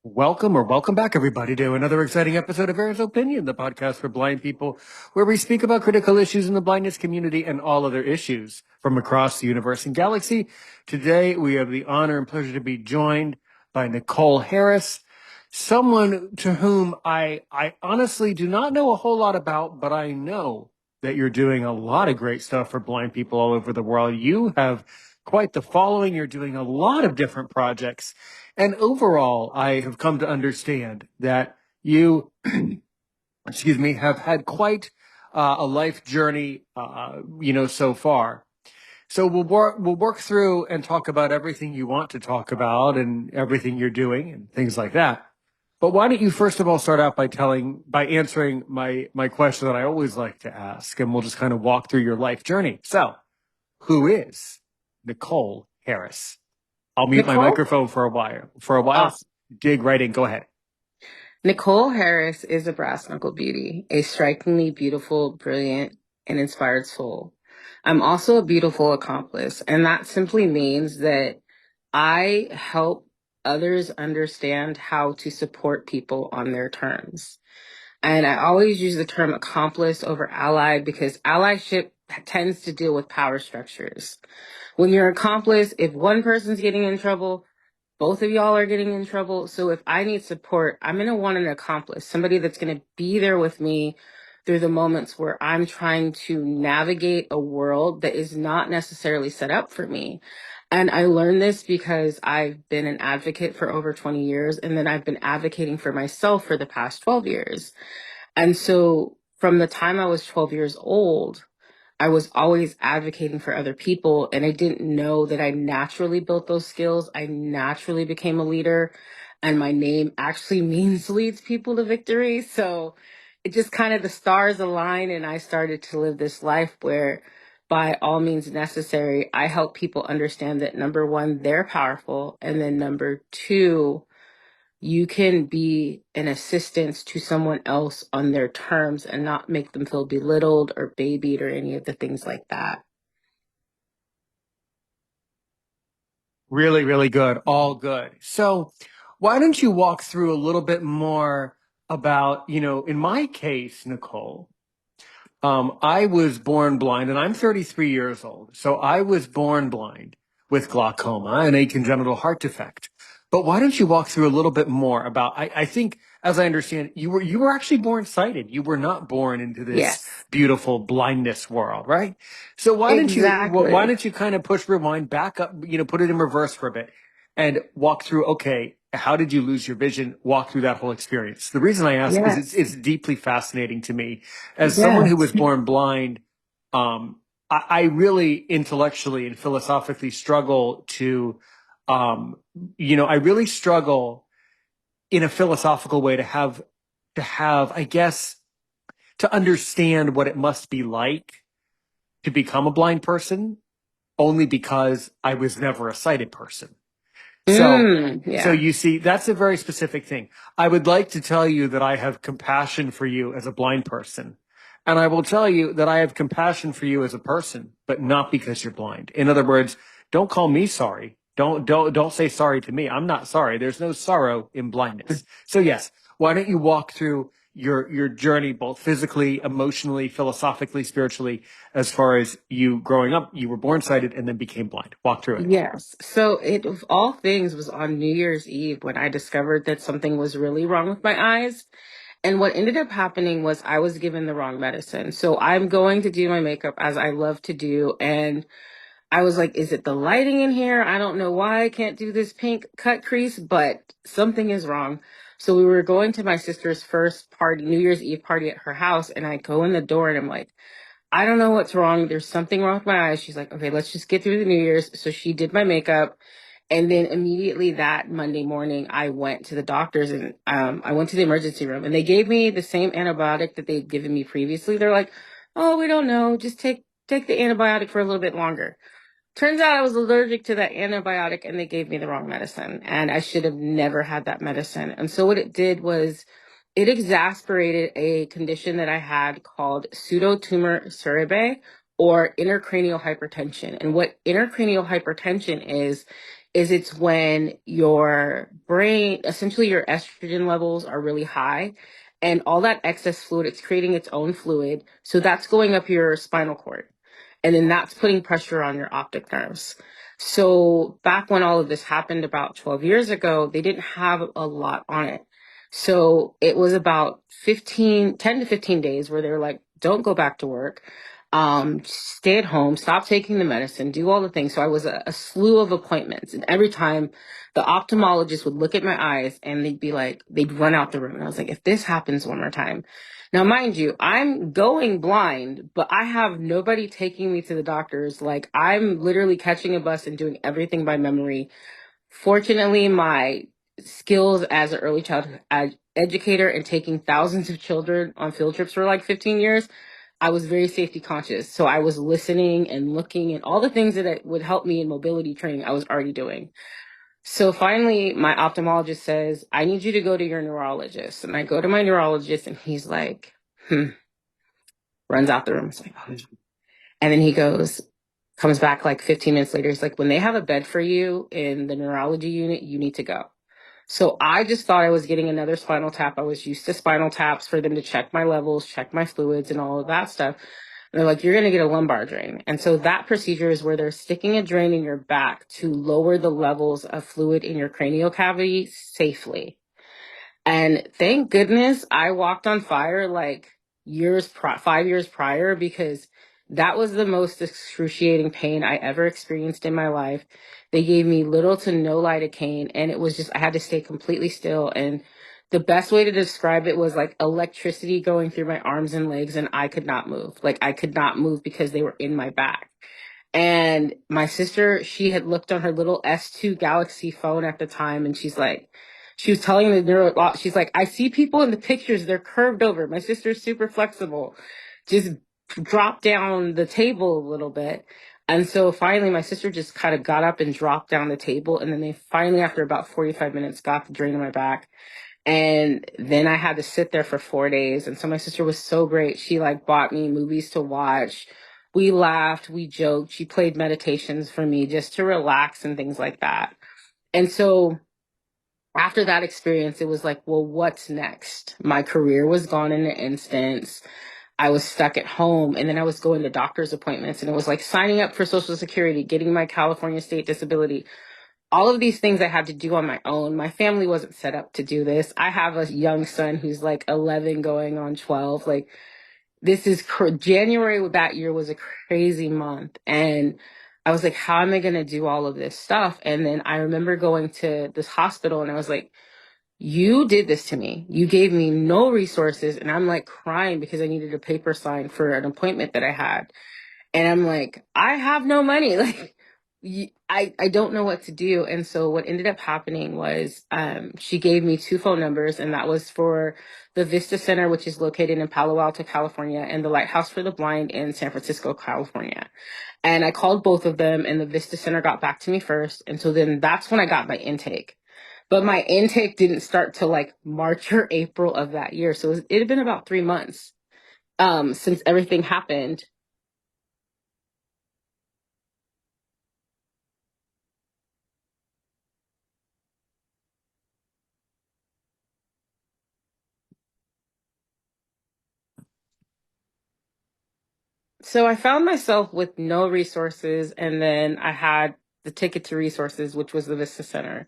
Welcome back, everybody, to another exciting episode of Aaron's Opinion, the podcast for blind people, where we speak about critical issues in the blindness community and all other issues from across the universe and galaxy. Today, we have the honor and pleasure to be joined by Nicole Harris, someone to whom I honestly do not know a whole lot about, but I know that you're doing a lot of great stuff for blind people all over the world. You have quite the following. You're doing a lot of different projects. And overall, I have come to understand that you, excuse me, have had quite a life journey, so far. So we'll work through and talk about everything you want to talk about and everything you're doing and things like that. But why don't you first of all start out by answering my question that I always like to ask, and we'll just kind of walk through your life journey. So, who is Nicole Harris? I'll mute my Nicole? microphone for a while. Awesome. Dig right in. Go ahead. Nicole Harris is a brass knuckle beauty, a strikingly beautiful, brilliant, and inspired soul. I'm also a beautiful accomplice, and that simply means that I help others understand how to support people on their terms. And I always use the term accomplice over allied because allyship tends to deal with power structures. When you're accomplice, if one person's getting in trouble, both of y'all are getting in trouble. So if I need support, I'm going to want an accomplice, somebody that's going to be there with me through the moments where I'm trying to navigate a world that is not necessarily set up for me. And I learned this because I've been an advocate for over 20 years, and then I've been advocating for myself for the past 12 years. And so from the time I was 12 years old, I was always advocating for other people, and I didn't know that I naturally built those skills. I naturally became a leader, and my name actually means leads people to victory. So it just kind of the stars aligned, and I started to live this life where, by all means necessary, I help people understand that number one, they're powerful, and then number two, you can be an assistance to someone else on their terms and not make them feel belittled or babied or any of the things like that. Really, really good. All good. So, why don't you walk through a little bit more about, in my case, Nicole, I was born blind and I'm 33 years old. So I was born blind with glaucoma and a congenital heart defect. But why don't you walk through a little bit more about, I think, as I understand, you were actually born sighted. You were not born into this Yes, beautiful blindness world, right? So why exactly. don't you kind of push rewind back up, put it in reverse for a bit and walk through, okay, how did you lose your vision? Walk through that whole experience. The reason I ask is Yes, it's deeply fascinating to me as someone who was yes. born blind. I really intellectually and philosophically struggle I really struggle in a philosophical way to have, I guess, to understand what it must be like to become a blind person, only because I was never a sighted person. So, so Yeah. you see, that's a very specific thing. I would like to tell you that I have compassion for you as a blind person. And I will tell you that I have compassion for you as a person, but not because you're blind. In other words, don't call me sorry. Don't say sorry to me. I'm not sorry. There's no sorrow in blindness. So yes, why don't you walk through your journey, both physically, emotionally, philosophically, spiritually, as far as you growing up, you were born sighted and then became blind. Walk through it. Yes. So it of all things was on New Year's Eve when I discovered that something was really wrong with my eyes. And what ended up happening was I was given the wrong medicine. So I'm going to do my makeup as I love to do. And I was like, is it the lighting in here? I don't know why I can't do this pink cut crease, but something is wrong. So we were going to my sister's first party, New Year's Eve party at her house. And I go in the door and I'm like, I don't know what's wrong. There's something wrong with my eyes. She's like, okay, let's just get through the New Year's. So she did my makeup. And then immediately that Monday morning, I went to the doctors and I went to the emergency room and they gave me the same antibiotic that they'd given me previously. They're like, oh, we don't know. Just take the antibiotic for a little bit longer. Turns out I was allergic to that antibiotic and they gave me the wrong medicine. And I should have never had that medicine. And so what it did was it exasperated a condition that I had called pseudotumor cerebrae or intracranial hypertension. And what intracranial hypertension is, is it's when your brain, essentially your estrogen levels are really high, and all that excess fluid, it's creating its own fluid. So that's going up your spinal cord. And then that's putting pressure on your optic nerves. So back when all of this happened about 12 years ago, they didn't have a lot on it. So it was about 10 to 15 days where they were like, don't go back to work. Stay at home, stop taking the medicine, do all the things. So I was a slew of appointments. And every time the ophthalmologist would look at my eyes and they'd be like, they'd run out the room. And I was like, if this happens one more time. Now, mind you, I'm going blind, but I have nobody taking me to the doctors. Like, I'm literally catching a bus and doing everything by memory. Fortunately, my skills as an early childhood educator and taking thousands of children on field trips for like 15 years, I was very safety conscious. So I was listening and looking, and all the things that would help me in mobility training, I was already doing. So finally, my ophthalmologist says, I need you to go to your neurologist. And I go to my neurologist, and he's like, runs out the room. It's like, oh. And then he comes back like 15 minutes later. He's like, when they have a bed for you in the neurology unit, you need to go. So I just thought I was getting another spinal tap. I was used to spinal taps for them to check my levels, check my fluids, and all of that stuff. And they're like, you're going to get a lumbar drain. And so that procedure is where they're sticking a drain in your back to lower the levels of fluid in your cranial cavity safely. And thank goodness I walked on fire like 5 years prior, because that was the most excruciating pain I ever experienced in my life. They gave me little to no lidocaine, and it was just, I had to stay completely still. And the best way to describe it was like electricity going through my arms and legs, and I could not move. Like, I could not move because they were in my back. And my sister, she had looked on her little S2 Galaxy phone at the time, and she was telling the neuro, she's like, I see people in the pictures, they're curved over. My sister's super flexible. Just drop down the table a little bit. And so finally, my sister just kind of got up and dropped down the table. And then they finally, after about 45 minutes, got the drain on my back. And then I had to sit there for 4 days. And so my sister was so great. She like bought me movies to watch. We laughed, we joked. She played meditations for me just to relax and things like that. And so after that experience, it was like, well, what's next? My career was gone in an instant. I was stuck at home, and then I was going to doctor's appointments, and it was like signing up for Social Security, getting my California state disability. All of these things I had to do on my own. My family wasn't set up to do this. I have a young son who's like 11 going on 12. Like, this is January of that year was a crazy month. And I was like, how am I going to do all of this stuff? And then I remember going to this hospital, and I was like, you did this to me. You gave me no resources. And I'm like crying because I needed a paper sign for an appointment that I had. And I'm like, I have no money. Like, I don't know what to do. And so what ended up happening was she gave me two phone numbers, and that was for the Vista Center, which is located in Palo Alto, California, and the Lighthouse for the Blind in San Francisco, California. And I called both of them, and the Vista Center got back to me first. And so then that's when I got my intake. But my intake didn't start till like March or April of that year. So it had been about 3 months since everything happened. So I found myself with no resources, and then I had the ticket to resources, which was the Vista Center.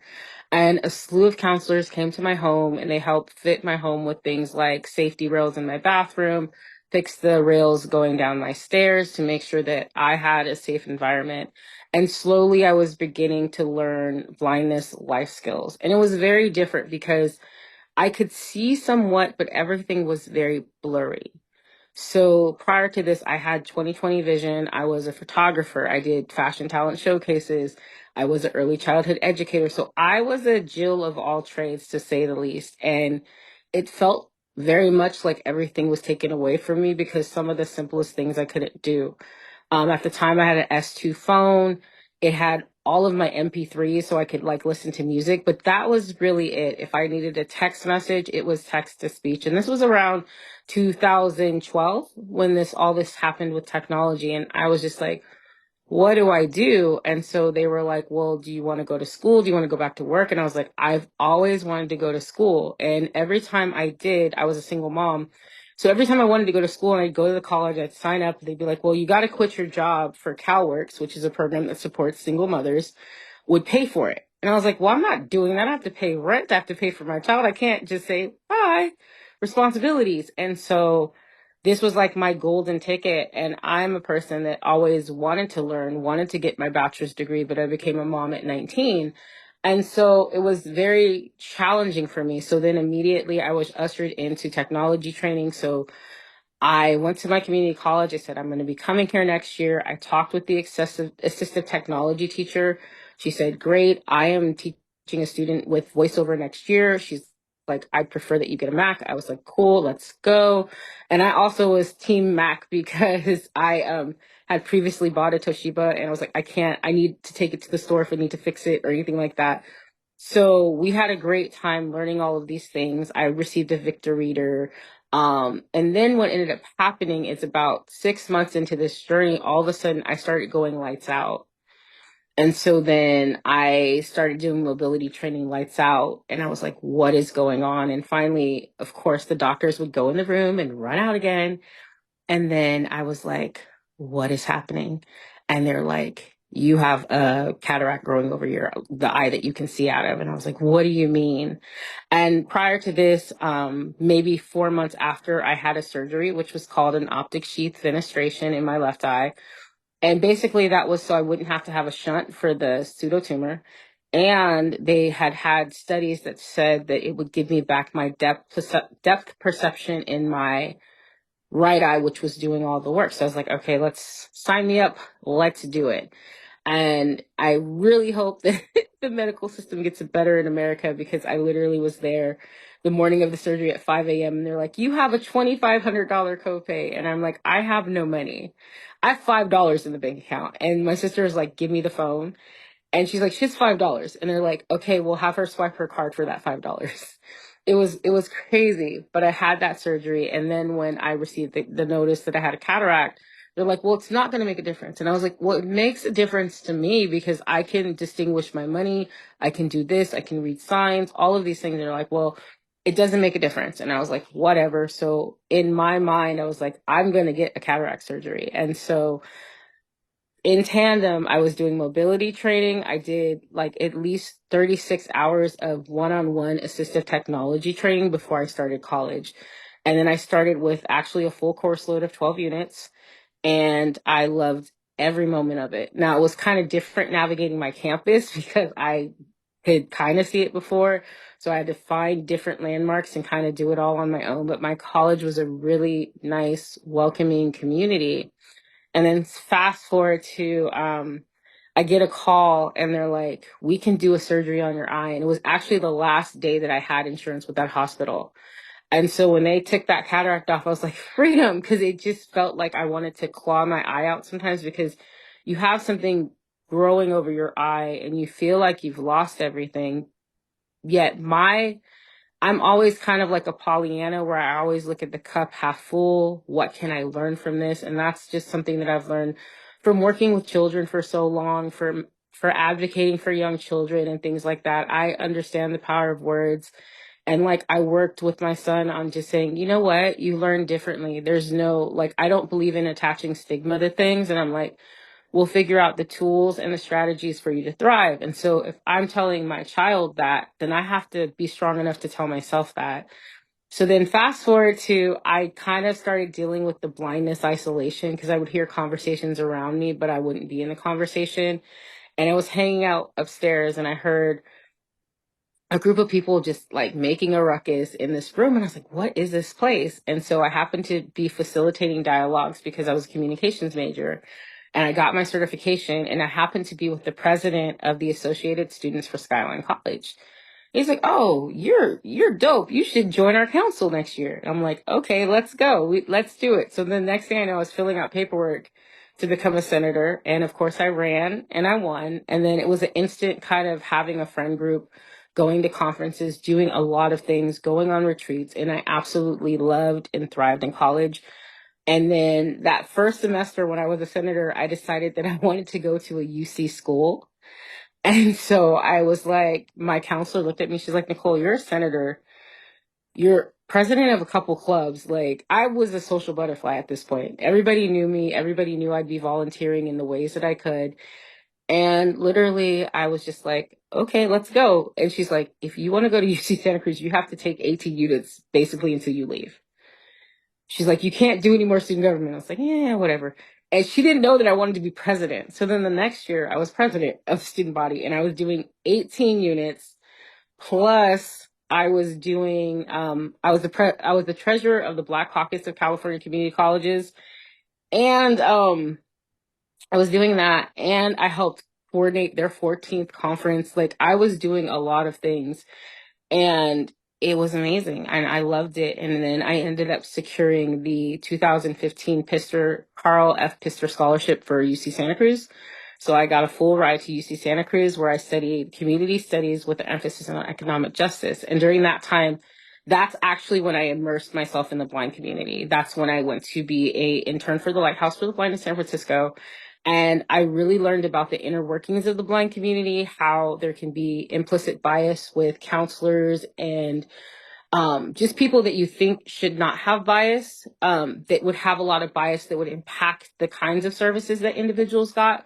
And a slew of counselors came to my home, and they helped fit my home with things like safety rails in my bathroom, fix the rails going down my stairs to make sure that I had a safe environment. And slowly I was beginning to learn blindness life skills. And it was very different because I could see somewhat, but everything was very blurry. So prior to this, I had 20/20 vision. I was a photographer. I did fashion talent showcases. I was an early childhood educator. So I was a Jill of all trades, to say the least. And it felt very much like everything was taken away from me because some of the simplest things I couldn't do. At the time, I had an S2 phone. It had all of my MP3s so I could like listen to music, but that was really it. If I needed a text message, it was text to speech. And this was around 2012 when all this happened with technology. And I was just like, what do I do? And so they were like, well, do you want to go to school? Do you want to go back to work? And I was like, I've always wanted to go to school. And every time I did, I was a single mom. So every time I wanted to go to school and I'd go to the college, I'd sign up. They'd be like, well, you got to quit your job for CalWorks, which is a program that supports single mothers, would pay for it. And I was like, well, I'm not doing that. I have to pay rent. I have to pay for my child. I can't just say, bye, responsibilities. And so this was like my golden ticket. And I'm a person that always wanted to learn, wanted to get my bachelor's degree, but I became a mom at 19. And so it was very challenging for me. So then immediately I was ushered into technology training. So I went to my community college. I said, I'm going to be coming here next year. I talked with the assistive technology teacher. She said, great. I am teaching a student with voiceover next year. She's like, I prefer that you get a Mac. I was like, cool, let's go. And I also was team Mac because I had previously bought a Toshiba and I was like, I need to take it to the store if I need to fix it or anything like that. So we had a great time learning all of these things. I received a Victor Reader. And then what ended up happening is about 6 months into this journey, all of a sudden I started going lights out. And so then I started doing mobility training lights out. And I was like, what is going on? And finally, of course, the doctors would go in the room and run out again. And then I was like, what is happening? And they're like, you have a cataract growing over the eye that you can see out of. And I was like, what do you mean? And prior to this, maybe 4 months after, I had a surgery, which was called an optic sheath fenestration in my left eye. And basically that was so I wouldn't have to have a shunt for the pseudotumor. And they had studies that said that it would give me back my depth perception in my right eye, which was doing all the work. So I was like, okay, let's sign me up. Let's do it. And I really hope that the medical system gets better in America because I literally was there the morning of the surgery at 5 a.m. and they're like, you have a $2,500 copay. And I'm like, I have no money. I have $5 in the bank account. And my sister is like, give me the phone. And she's like, she's $5. And they're like, okay, we'll have her swipe her card for that $5. It was crazy, but I had that surgery. And then when I received the notice that I had a cataract, they're like, well, it's not going to make a difference. And I was like, well, it makes a difference to me because I can distinguish my money. I can do this. I can read signs, all of these things. They're like, well, it doesn't make a difference. And I was like, whatever. So in my mind, I was like, I'm going to get a cataract surgery. And so in tandem, I was doing mobility training. I did like at least 36 hours of one-on-one assistive technology training before I started college. And then I started with actually a full course load of 12 units, and I loved every moment of it. Now, it was kind of different navigating my campus because I could kind of see it before. So I had to find different landmarks and kind of do it all on my own. But my college was a really nice, welcoming community. And then fast forward to I get a call and they're like, we can do a surgery on your eye. And it was actually the last day that I had insurance with that hospital. And so when they took that cataract off, I was like, freedom, because it just felt like I wanted to claw my eye out sometimes because you have something growing over your eye and you feel like you've lost everything. Yet I'm always kind of like a Pollyanna where I always look at the cup half full. What can I learn from this? And that's just something that I've learned from working with children for so long, for advocating for young children and things like that. I understand the power of words. And like I worked with my son on just saying, you know what? You learn differently. There's no, like, I don't believe in attaching stigma to things. And I'm like, we'll figure out the tools and the strategies for you to thrive. And so if I'm telling my child that, then I have to be strong enough to tell myself that. So then fast forward to, I kind of started dealing with the blindness isolation because I would hear conversations around me, but I wouldn't be in the conversation. And I was hanging out upstairs and I heard a group of people just like making a ruckus in this room. And I was like, what is this place? And so I happened to be facilitating dialogues because I was a communications major and I got my certification and I happened to be with the president of the Associated Students for Skyline College. He's like, oh, you're dope. You should join our council next year. I'm like, okay, let's go. Let's do it. So the next thing I know, I was filling out paperwork to become a senator. And of course I ran and I won. And then it was an instant kind of having a friend group, going to conferences, doing a lot of things, going on retreats. And I absolutely loved and thrived in college. And then that first semester when I was a senator, I decided that I wanted to go to a UC school. And so I was like, my counselor looked at me. She's like, Nicole, you're a senator. You're president of a couple clubs. Like, I was a social butterfly at this point. Everybody knew me. Everybody knew I'd be volunteering in the ways that I could. And literally, I was just like, okay, let's go. And she's like, if you want to go to UC Santa Cruz, you have to take 18 units basically until you leave. She's like, you can't do any more student government. I was like, yeah, whatever. And she didn't know that I wanted to be president. So then the next year, I was president of the student body and I was doing 18 units. Plus, I was doing, I was the treasurer of the Black Caucus of California Community Colleges. And I was doing that and I helped coordinate their 14th conference. Like, I was doing a lot of things and it was amazing and I loved it. And then I ended up securing the 2015 Carl F. Pister Scholarship for UC Santa Cruz. So I got a full ride to UC Santa Cruz where I studied community studies with an emphasis on economic justice. And during that time, that's actually when I immersed myself in the blind community. That's when I went to be a intern for the Lighthouse for the Blind in San Francisco. And I really learned about the inner workings of the blind community, how there can be implicit bias with counselors and just people that you think should not have bias, that would have a lot of bias that would impact the kinds of services that individuals got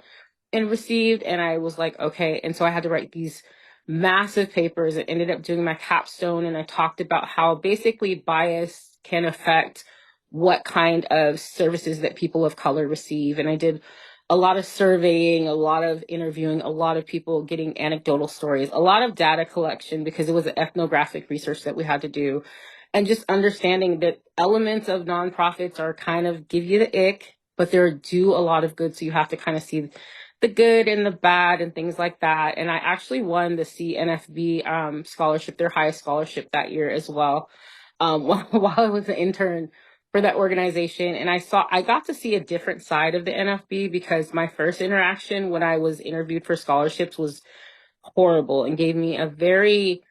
and received. And I was like, okay. And so I had to write these massive papers and ended up doing my capstone. And I talked about how basically bias can affect what kind of services that people of color receive. And I did a lot of surveying, a lot of interviewing, a lot of people getting anecdotal stories, a lot of data collection because it was an ethnographic research that we had to do. And just understanding that elements of nonprofits are kind of give you the ick, but they do a lot of good. So you have to kind of see the good and the bad and things like that. And I actually won the CNFB scholarship, their highest scholarship that year as well, while I was an intern for that organization. And I got to see a different side of the NFB because my first interaction when I was interviewed for scholarships was horrible and gave me a very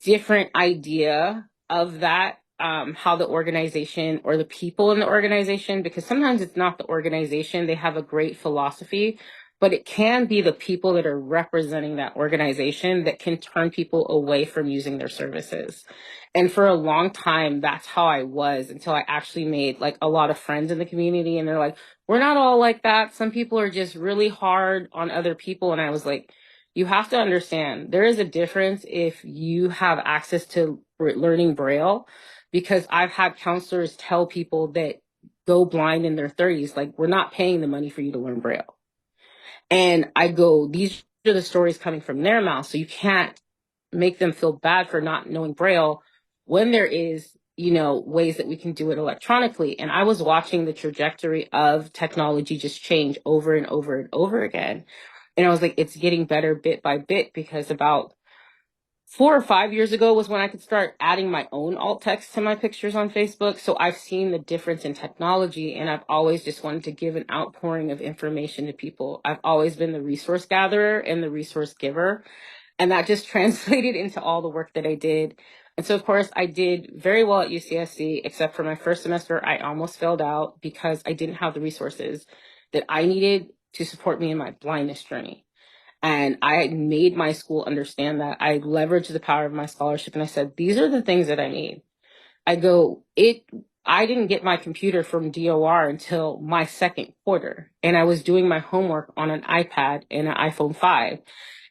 different idea of that, how the organization or the people in the organization, because sometimes it's not the organization, they have a great philosophy, but it can be the people that are representing that organization that can turn people away from using their services. And for a long time, that's how I was until I actually made like a lot of friends in the community. And they're like, we're not all like that. Some people are just really hard on other people. And I was like, you have to understand there is a difference if you have access to learning Braille, because I've had counselors tell people that go blind in their 30s, like, we're not paying the money for you to learn Braille. And I go, these are the stories coming from their mouth. So you can't make them feel bad for not knowing Braille when there is, ways that we can do it electronically. And I was watching the trajectory of technology just change over and over and over again. And I was like, it's getting better bit by bit, because about 4 or 5 years ago was when I could start adding my own alt text to my pictures on Facebook. So I've seen the difference in technology, and I've always just wanted to give an outpouring of information to people. I've always been the resource gatherer and the resource giver. And that just translated into all the work that I did. And so, of course, I did very well at UCSC, except for my first semester. I almost failed out because I didn't have the resources that I needed to support me in my blindness journey. And I made my school understand that. I leveraged the power of my scholarship and I said, these are the things that I need. I didn't get my computer from DOR until my second quarter. And I was doing my homework on an iPad and an iPhone 5.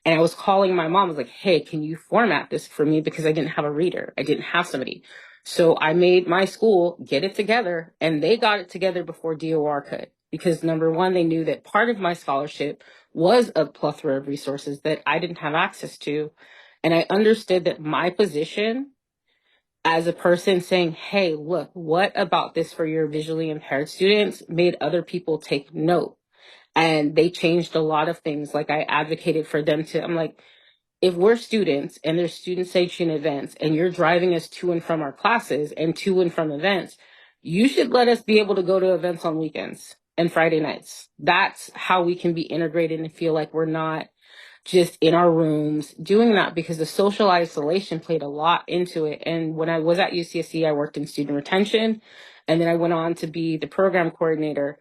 And I was calling my mom. I was like, hey, can you format this for me? Because I didn't have a reader. I didn't have somebody. So I made my school get it together, and they got it together before DOR could. Because number one, they knew that part of my scholarship was a plethora of resources that I didn't have access to. And I understood that my position as a person saying, hey, look, what about this for your visually impaired students made other people take note. And they changed a lot of things. Like, I advocated for them I'm like, if we're students and there's student sanctioned events and you're driving us to and from our classes and to and from events, you should let us be able to go to events on weekends and Friday nights. That's how we can be integrated and feel like we're not just in our rooms doing that, because the social isolation played a lot into it. And when I was at UCSC, I worked in student retention, and then I went on to be the program coordinator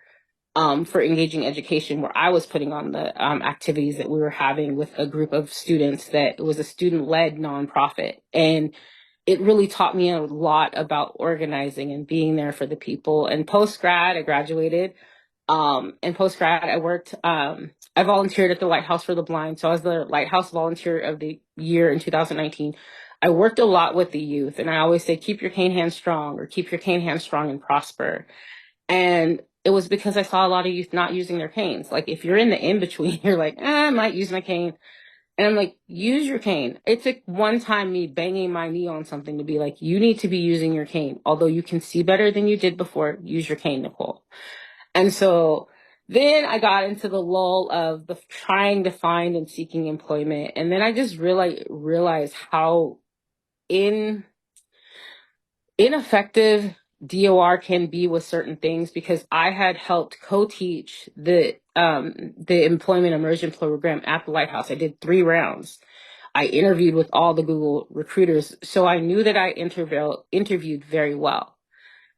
for engaging education, where I was putting on the activities that we were having with a group of students. That it was a student-led nonprofit, and it really taught me a lot about organizing and being there for the people. And post-grad, I graduated. And post-grad, I worked, I volunteered at the Lighthouse for the Blind. So I was the Lighthouse Volunteer of the Year in 2019. I worked a lot with the youth, and I always say, keep your cane hand strong, or keep your cane hand strong and prosper. And it was because I saw a lot of youth not using their canes. Like, if you're in the in-between, you're like, I might use my cane. And I'm like, use your cane. It took one time me banging my knee on something to be like, you need to be using your cane. Although you can see better than you did before, use your cane, Nicole. And so then I got into the lull of the trying to find and seeking employment. And then I just realized how ineffective DOR can be with certain things, because I had helped co-teach the employment immersion program at the Lighthouse. I did 3 rounds. I interviewed with all the Google recruiters, so I knew that I interviewed very well.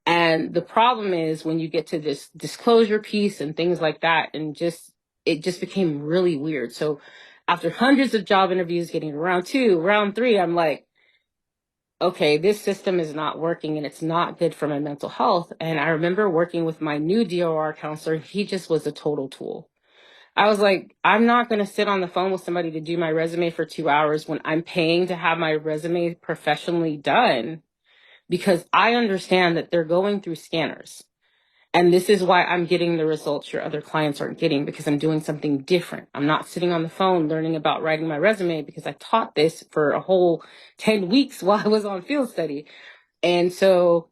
And the problem is when you get to this disclosure piece and things like that, and it just became really weird. So after hundreds of job interviews, getting to round 2, round 3, I'm like, okay, this system is not working, and it's not good for my mental health. And I remember working with my new DOR counselor. He just was a total tool. I was like, I'm not going to sit on the phone with somebody to do my resume for 2 hours when I'm paying to have my resume professionally done, because I understand that they're going through scanners. And this is why I'm getting the results your other clients aren't getting, because I'm doing something different. I'm not sitting on the phone learning about writing my resume, because I taught this for a whole 10 weeks while I was on field study. And so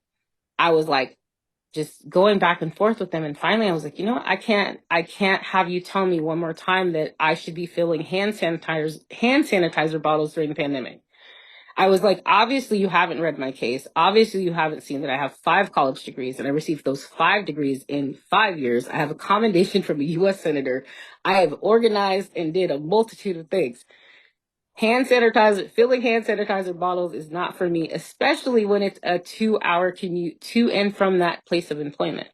I was like, just going back and forth with them. And finally I was like, you know what? I can't have you tell me one more time that I should be filling hand sanitizer bottles during the pandemic. I was like, obviously you haven't read my case. Obviously you haven't seen that I have 5 college degrees, and I received those 5 degrees in 5 years. I have a commendation from a US senator. I have organized and did a multitude of things. Filling hand sanitizer bottles is not for me, especially when it's a 2-hour commute to and from that place of employment.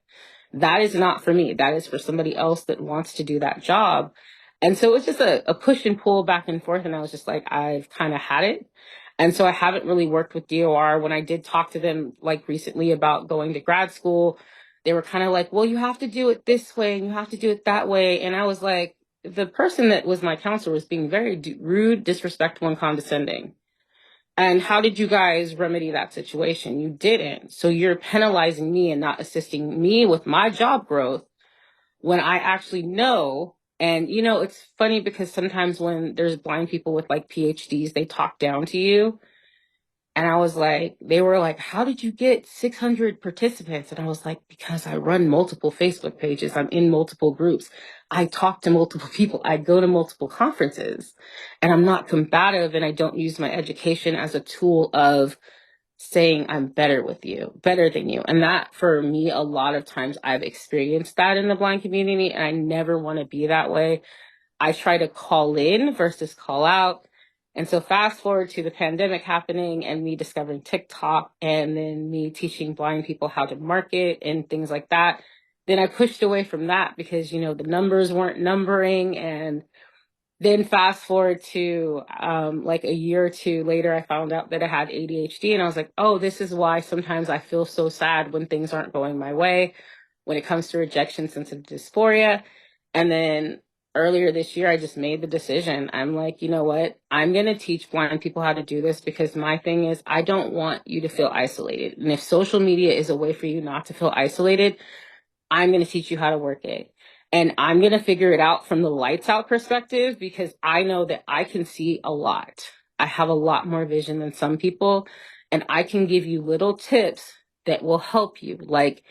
That is not for me. That is for somebody else that wants to do that job. And so it's just a push and pull back and forth. And I was just like, I've kind of had it. And so I haven't really worked with DOR. When I did talk to them like recently about going to grad school, they were kind of like, well, you have to do it this way and you have to do it that way. And I was like, the person that was my counselor was being very rude, disrespectful, and condescending. And how did you guys remedy that situation? You didn't. So you're penalizing me and not assisting me with my job growth when I actually know. And, it's funny because sometimes when there's blind people with like PhDs, they talk down to you. And I was like, they were like, how did you get 600 participants? And I was like, because I run multiple Facebook pages. I'm in multiple groups. I talk to multiple people. I go to multiple conferences, and I'm not combative, and I don't use my education as a tool of saying I'm better than you. And that, for me, a lot of times I've experienced that in the blind community, and I never want to be that way. I try to call in versus call out. And so fast forward to the pandemic happening and me discovering TikTok, and then me teaching blind people how to market and things like that. Then I pushed away from that because, the numbers weren't numbering. And then fast forward to like a year or 2 later, I found out that I had ADHD, and I was like, oh, this is why sometimes I feel so sad when things aren't going my way when it comes to rejection sensitive dysphoria. And then earlier this year, I just made the decision. I'm like, you know what? I'm going to teach blind people how to do this, because my thing is, I don't want you to feel isolated. And if social media is a way for you not to feel isolated, I'm going to teach you how to work it. And I'm going to figure it out from the lights out perspective, because I know that I can see a lot. I have a lot more vision than some people, and I can give you little tips that will help you. Like,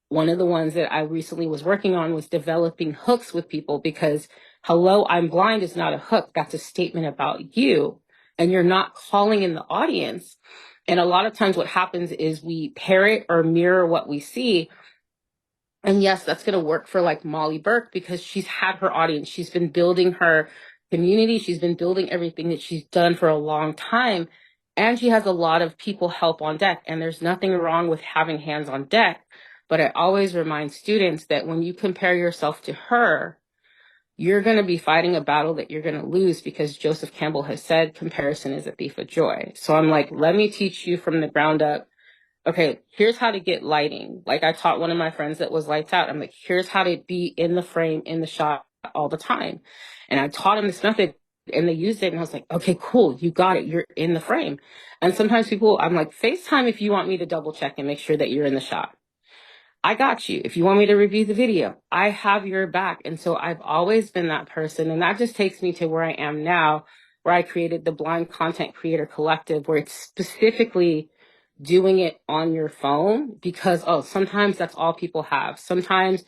one of the ones that I recently was working on was developing hooks with people, because hello, I'm blind is not a hook. That's a statement about you, and you're not calling in the audience. And a lot of times what happens is we parrot or mirror what we see. And yes, that's going to work for like Molly Burke, because she's had her audience. She's been building her community. She's been building everything that she's done for a long time. And she has a lot of people help on deck. And there's nothing wrong with having hands on deck. But I always remind students that when you compare yourself to her, you're going to be fighting a battle that you're going to lose, because Joseph Campbell has said comparison is a thief of joy. So I'm like, let me teach you from the ground up. Okay, here's how to get lighting. Like I taught one of my friends that was lights out. I'm like, here's how to be in the frame, in the shot all the time. And I taught him this method and they used it. And I was like, okay, cool. You got it. You're in the frame. And sometimes people, I'm like, FaceTime if you want me to double check and make sure that you're in the shot. I got you. If you want me to review the video, I have your back. And so I've always been that person. And that just takes me to where I am now, where I created the Blind Content Creator Collective, where it's specifically doing it on your phone because, oh, sometimes that's all people have. Sometimes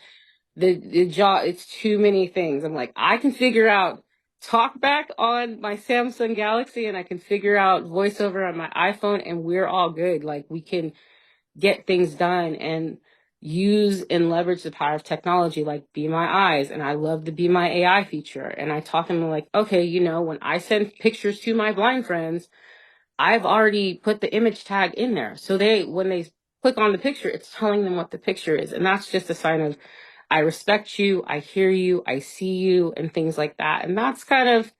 the job, it's too many things. I'm like, I can figure out talk back on my Samsung Galaxy and I can figure out voiceover on my iPhone and we're all good. Like we can get things done and use and leverage the power of technology like Be My Eyes. And I love the Be My AI feature. And I talk to them like, okay, you know, when I send pictures to my blind friends, I've already put the image tag in there. So when they click on the picture, it's telling them what the picture is. And that's just a sign of, I respect you, I hear you, I see you, and things like that. And that's kind of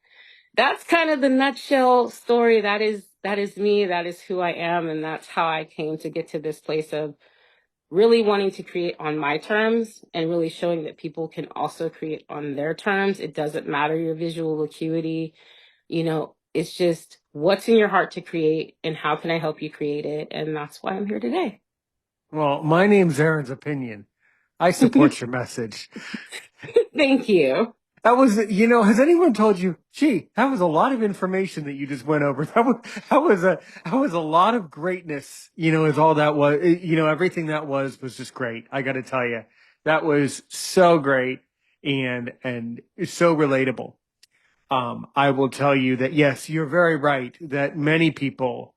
the nutshell story. That is me, that is who I am. And that's how I came to get to this place of really wanting to create on my terms and really showing that people can also create on their terms. It doesn't matter your visual acuity. You know, it's just what's in your heart to create and how can I help you create it? And that's why I'm here today. Well, my name's Aaron's Opinion. I support your message. Thank you. That was, has anyone told you, gee, that was a lot of information that you just went over. That was a lot of greatness, is all that was, everything that was just great. I got to tell you, that was so great and so relatable. I will tell you that, yes, you're very right that many people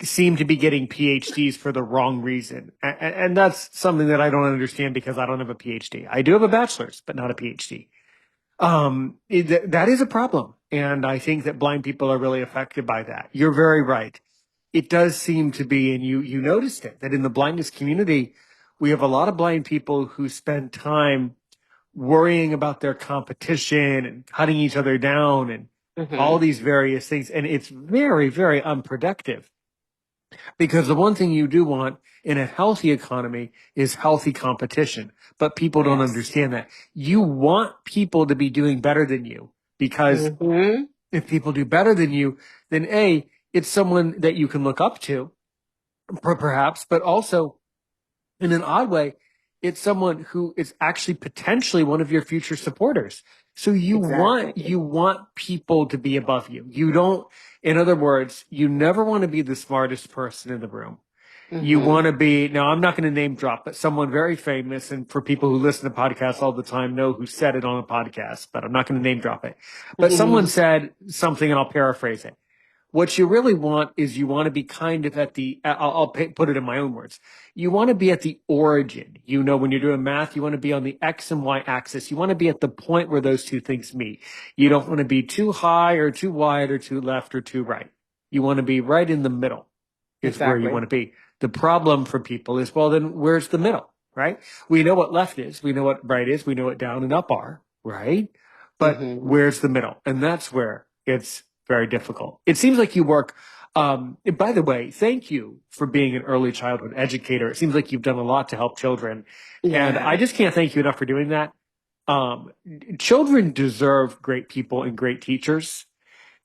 seem to be getting PhDs for the wrong reason. And that's something that I don't understand because I don't have a PhD. I do have a bachelor's, but not a PhD. That is a problem. And I think that blind people are really affected by that. You're very right. It does seem to be, and you noticed it, that in the blindness community, we have a lot of blind people who spend time worrying about their competition and cutting each other down and all Mm-hmm. these various things. And it's very, very unproductive. Because the one thing you do want in a healthy economy is healthy competition. But people don't Yes. understand that. You want people to be doing better than you because Mm-hmm. if people do better than you, then A, it's someone that you can look up to, perhaps, but also in an odd way, it's someone who is actually potentially one of your future supporters. So Exactly. you want people to be above you. You don't, in other words, you never want to be the smartest person in the room. You Mm-hmm. want to be, now I'm not going to name drop, but someone very famous, and for people who listen to podcasts all the time know who said it on a podcast, but I'm not going to name drop it. But someone said something, and I'll paraphrase it. What you really want is you want to be kind of at the, put it in my own words. You want to be at the origin. When you're doing math, you want to be on the X and Y axis. You want to be at the point where those two things meet. You don't want to be too high or too wide or too left or too right. You want to be right in the middle is where you want Exactly. to be. The problem for people is, well, then where's the middle, right? We know what left is. We know what right is. We know what down and up are, right? But Mm-hmm. where's the middle? And that's where it's very difficult. It seems like you work. By the way, thank you for being an early childhood educator. It seems like you've done a lot to help children. And I Yeah. just can't thank you enough for doing that. Um, Children deserve great people and great teachers.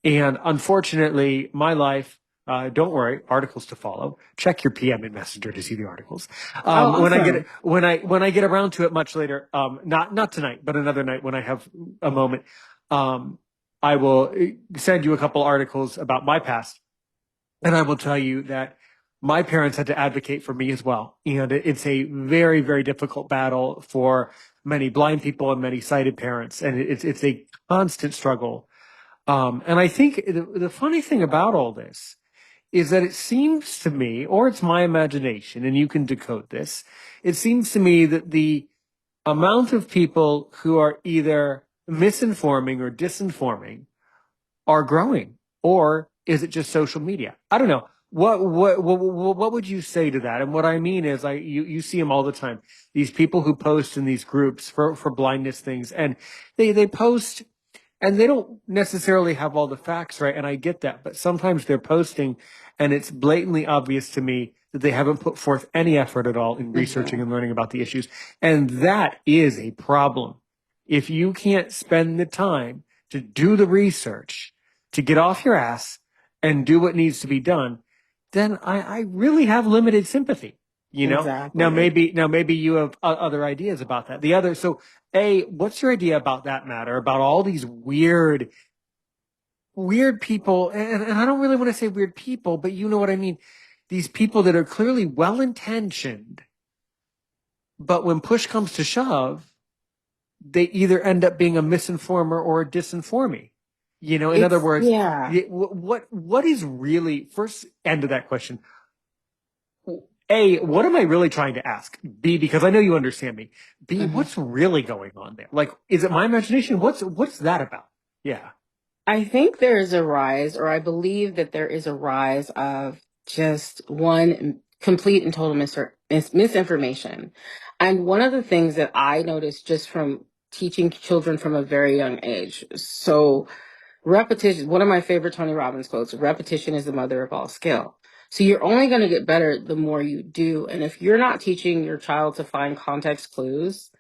And unfortunately, my life, don't worry, articles to follow. Check your PM in Messenger to see the articles. Oh, When I awesome. when I get around to it much later, not tonight, but another night when I have a moment, um, I will send you a couple articles about my past. And I will tell you that my parents had to advocate for me as well. And it's a very, very difficult battle for many blind people and many sighted parents. And it's a constant struggle, and I think the funny thing about all this is that it seems to me, or it's my imagination, and you can decode this, it seems to me that the amount of people who are either misinforming or disinforming are growing, or is it just social media? I don't know. What would you say to that? And what I mean is, you see them all the time. These people who post in these groups for blindness things, and they post and they don't necessarily have all the facts right, and I get that, but sometimes they're posting and it's blatantly obvious to me that they haven't put forth any effort at all in researching Mhm. and learning about the issues, and that is a problem. If you can't spend the time to do the research, to get off your ass and do what needs to be done, then I really have limited sympathy. You know, Exactly. now maybe you have other ideas about that. The other, so A, what's your idea about that matter? About all these weird people, and I don't really want to say weird people, but you know what I mean. These people that are clearly well intentioned, but when push comes to shove, they either end up being a misinformer or a disinformee. You know, in other It's, words, yeah. what is really first end of that question? A, what am I really trying to ask? B, because I know you understand me. B, Mhm. what's really going on there? Like, is it my imagination? What's that about? Yeah. I think there is a rise, or I believe that there is a rise of just one complete and total misinformation. And one of the things that I noticed just from teaching children from a very young age. So repetition, one of my favorite Tony Robbins quotes, repetition is the mother of all skill. So you're only going to get better the more you do. And if you're not teaching your child to find context clues,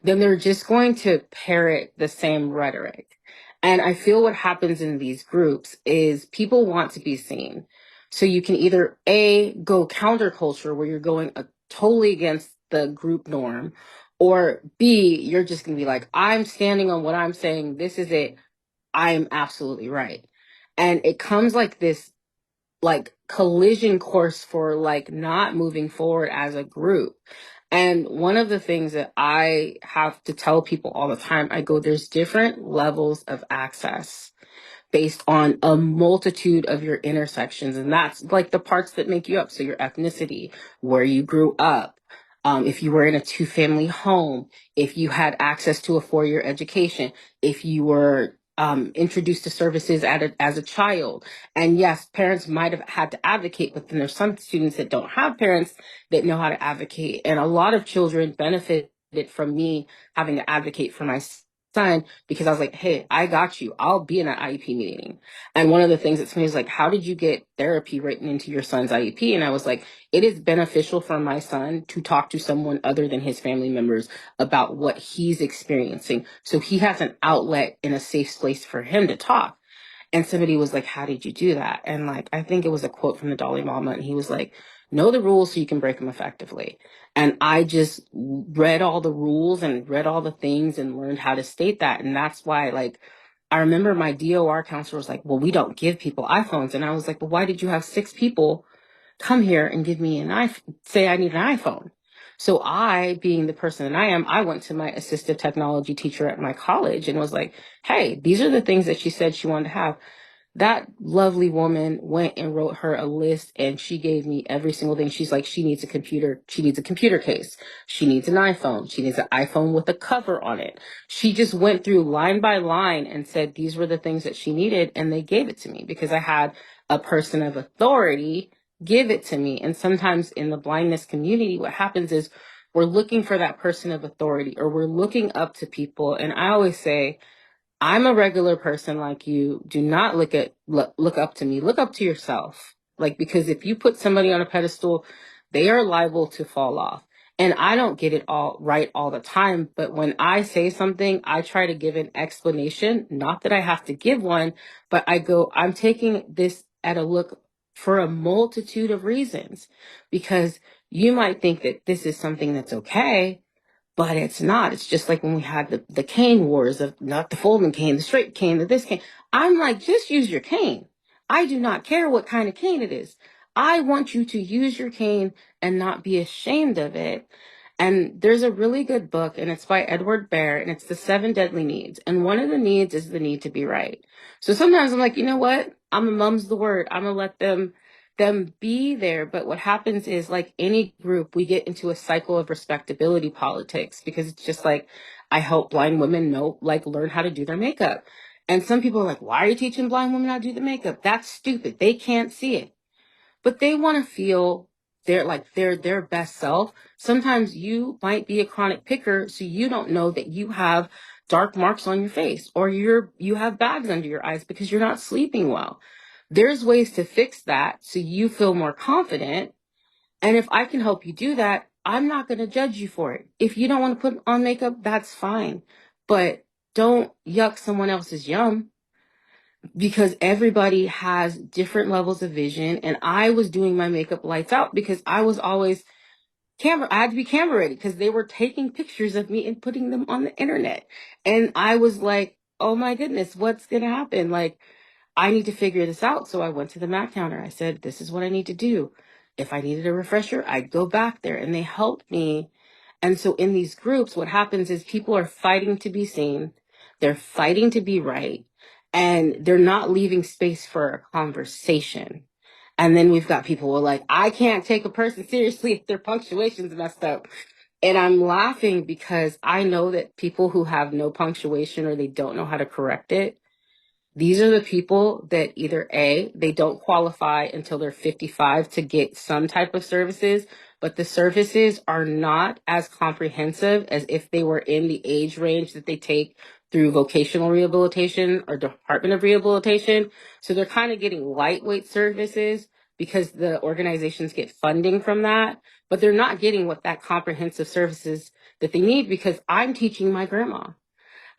then they're just going to parrot the same rhetoric. And I feel what happens in these groups is people want to be seen. So you can either A, go counterculture where you're going totally against the group norm, or B, you're just going to be like, I'm standing on what I'm saying. This is it. I'm absolutely right. And it comes like this like collision course for like not moving forward as a group. And one of the things that I have to tell people all the time, I go, there's different levels of access based on a multitude of your intersections. And that's like the parts that make you up. So your ethnicity, where you grew up, if you were in a two-family home, if you had access to a four-year education, if you were introduced to services as a child. And yes, parents might have had to advocate, but then there's some students that don't have parents that know how to advocate. And a lot of children benefited from me having to advocate for my son because I was like, hey, I got you. I'll be in that IEP meeting. And one of the things that's funny is like, how did you get therapy written into your son's IEP? And I was like, it is beneficial for my son to talk to someone other than his family members about what he's experiencing. So he has an outlet in a safe space for him to talk. And somebody was like, how did you do that? And like, I think it was a quote from the Dalai Lama. And he was like, know the rules so you can break them effectively. And I just read all the rules and read all the things and learned how to state that. And that's why, like, I remember my DOR counselor was like, well, we don't give people iPhones. And I was like, well, why did you have 6 people come here and give me an iPhone, say I need an iPhone? So I, being the person that I am, I went to my assistive technology teacher at my college and was like, hey, these are the things that she said she wanted to have. That lovely woman went and wrote her a list and she gave me every single thing. She's like, she needs a computer. She needs a computer case. She needs an iPhone. She needs an iPhone with a cover on it. She just went through line by line and said these were the things that she needed. And they gave it to me because I had a person of authority give it to me. And sometimes in the blindness community, what happens is we're looking for that person of authority or we're looking up to people. And I always say, I'm a regular person like you. Do not look up to me. Look up to yourself. Like, because if you put somebody on a pedestal, they are liable to fall off. And I don't get it all right all the time, but when I say something, I try to give an explanation. Not that I have to give one, but I go, I'm taking this at a look for a multitude of reasons because you might think that this is something that's okay, but it's not. It's just like when we had the cane wars of not the folding cane, the straight cane, the this cane. I'm like, just use your cane. I do not care what kind of cane it is. I want you to use your cane and not be ashamed of it. And there's a really good book, and it's by Edward Bear, and it's The Seven Deadly Needs. And one of the needs is the need to be right. So sometimes I'm like, you know what? I'm a mum's the word. I'm gonna let them be there. But what happens is, like any group, we get into a cycle of respectability politics because it's just like, I help blind women learn how to do their makeup. And some people are like, why are you teaching blind women how to do the makeup? That's stupid. They can't see it, but they want to feel their best self. Sometimes you might be a chronic picker, so you don't know that you have dark marks on your face, or you have bags under your eyes because you're not sleeping well. There's ways to fix that so you feel more confident. And if I can help you do that, I'm not going to judge you for it. If you don't want to put on makeup, that's fine. But don't yuck someone else's yum, because everybody has different levels of vision. And I was doing my makeup lights out because I was always I had to be camera ready because they were taking pictures of me and putting them on the internet. And I was like, oh my goodness, what's going to happen? Like, I need to figure this out. So I went to the Mac counter. I said, this is what I need to do. If I needed a refresher, I'd go back there, and they helped me. And so in these groups, what happens is people are fighting to be seen. They're fighting to be right. And they're not leaving space for a conversation. And then we've got people who are like, I can't take a person seriously if their punctuation's messed up. And I'm laughing because I know that people who have no punctuation or they don't know how to correct it, these are the people that either A, they don't qualify until they're 55 to get some type of services, but the services are not as comprehensive as if they were in the age range that they take through vocational rehabilitation or Department of Rehabilitation. So they're kind of getting lightweight services because the organizations get funding from that, but they're not getting what that comprehensive services that they need, because I'm teaching my grandma.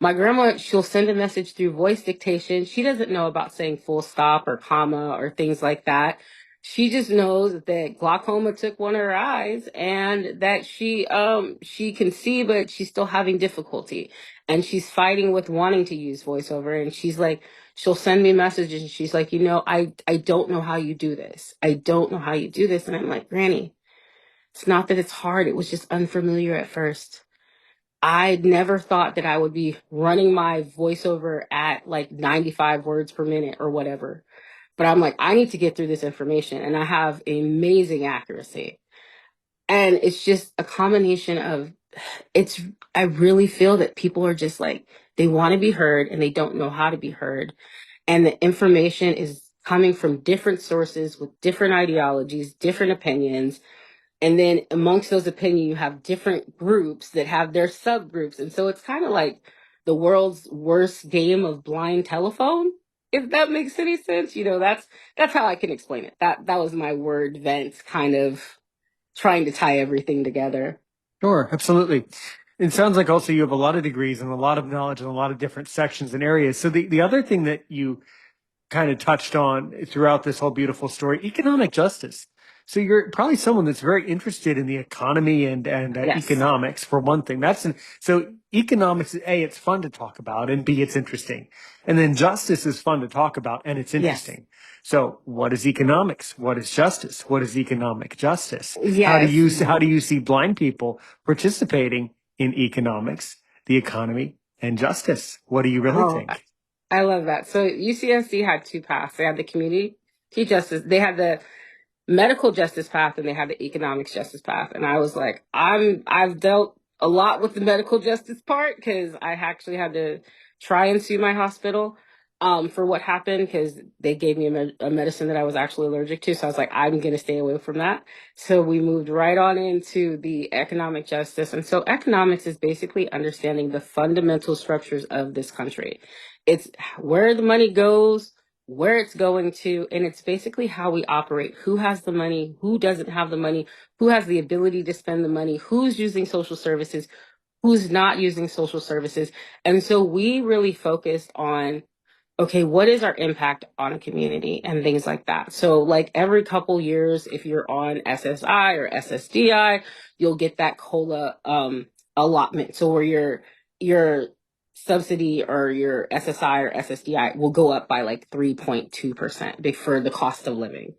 My grandma, she'll send a message through voice dictation. She doesn't know about saying full stop or comma or things like that. She just knows that glaucoma took one of her eyes, and that she can see, but she's still having difficulty. And she's fighting with wanting to use voiceover. And she's like, she'll send me messages and she's like, I don't know how you do this. I don't know how you do this. And I'm like, Granny, it's not that it's hard. It was just unfamiliar at first. I never thought that I would be running my voiceover at like 95 words per minute or whatever. But I'm like, I need to get through this information, and I have amazing accuracy. And it's just a combination of it's, I really feel that people are just like, they want to be heard and they don't know how to be heard. And the information is coming from different sources with different ideologies, different opinions, and then amongst those opinions, you have different groups that have their subgroups. And so it's kind of like the world's worst game of blind telephone, if that makes any sense. That's how I can explain it. That was my word vent, kind of trying to tie everything together. Sure, absolutely. It sounds like also you have a lot of degrees and a lot of knowledge in a lot of different sections and areas. So the other thing that you kind of touched on throughout this whole beautiful story, economic justice. So you're probably someone that's very interested in the economy and Yes. economics, for one thing. So economics, A, it's fun to talk about, and B, it's interesting. And then justice is fun to talk about, and it's Yes. interesting. So what is economics? What is justice? What is economic justice? Yes. How do you see blind people participating in economics, the economy, and justice? What do you really Oh, think? I love that. So UCSC had two paths. They had the community justice. They had the medical justice path, and they had the economics justice path. And I was like, I've dealt a lot with the medical justice part because I actually had to try and sue my hospital for what happened, because they gave me a medicine that I was actually allergic to. So I was like, I'm going to stay away from that. So we moved right on into the economic justice. And so economics is basically understanding the fundamental structures of this country. It's where the money goes, where it's going to, and it's basically how we operate. Who has the money? Who doesn't have the money? Who has the ability to spend the money? Who's using social services? Who's not using social services? And so we really focused on, okay, what is our impact on a community and things like that. So like every couple years, if you're on SSI or SSDI, you'll get that COLA allotment. So where your subsidy or your SSI or SSDI will go up by like 3.2% for the cost of living.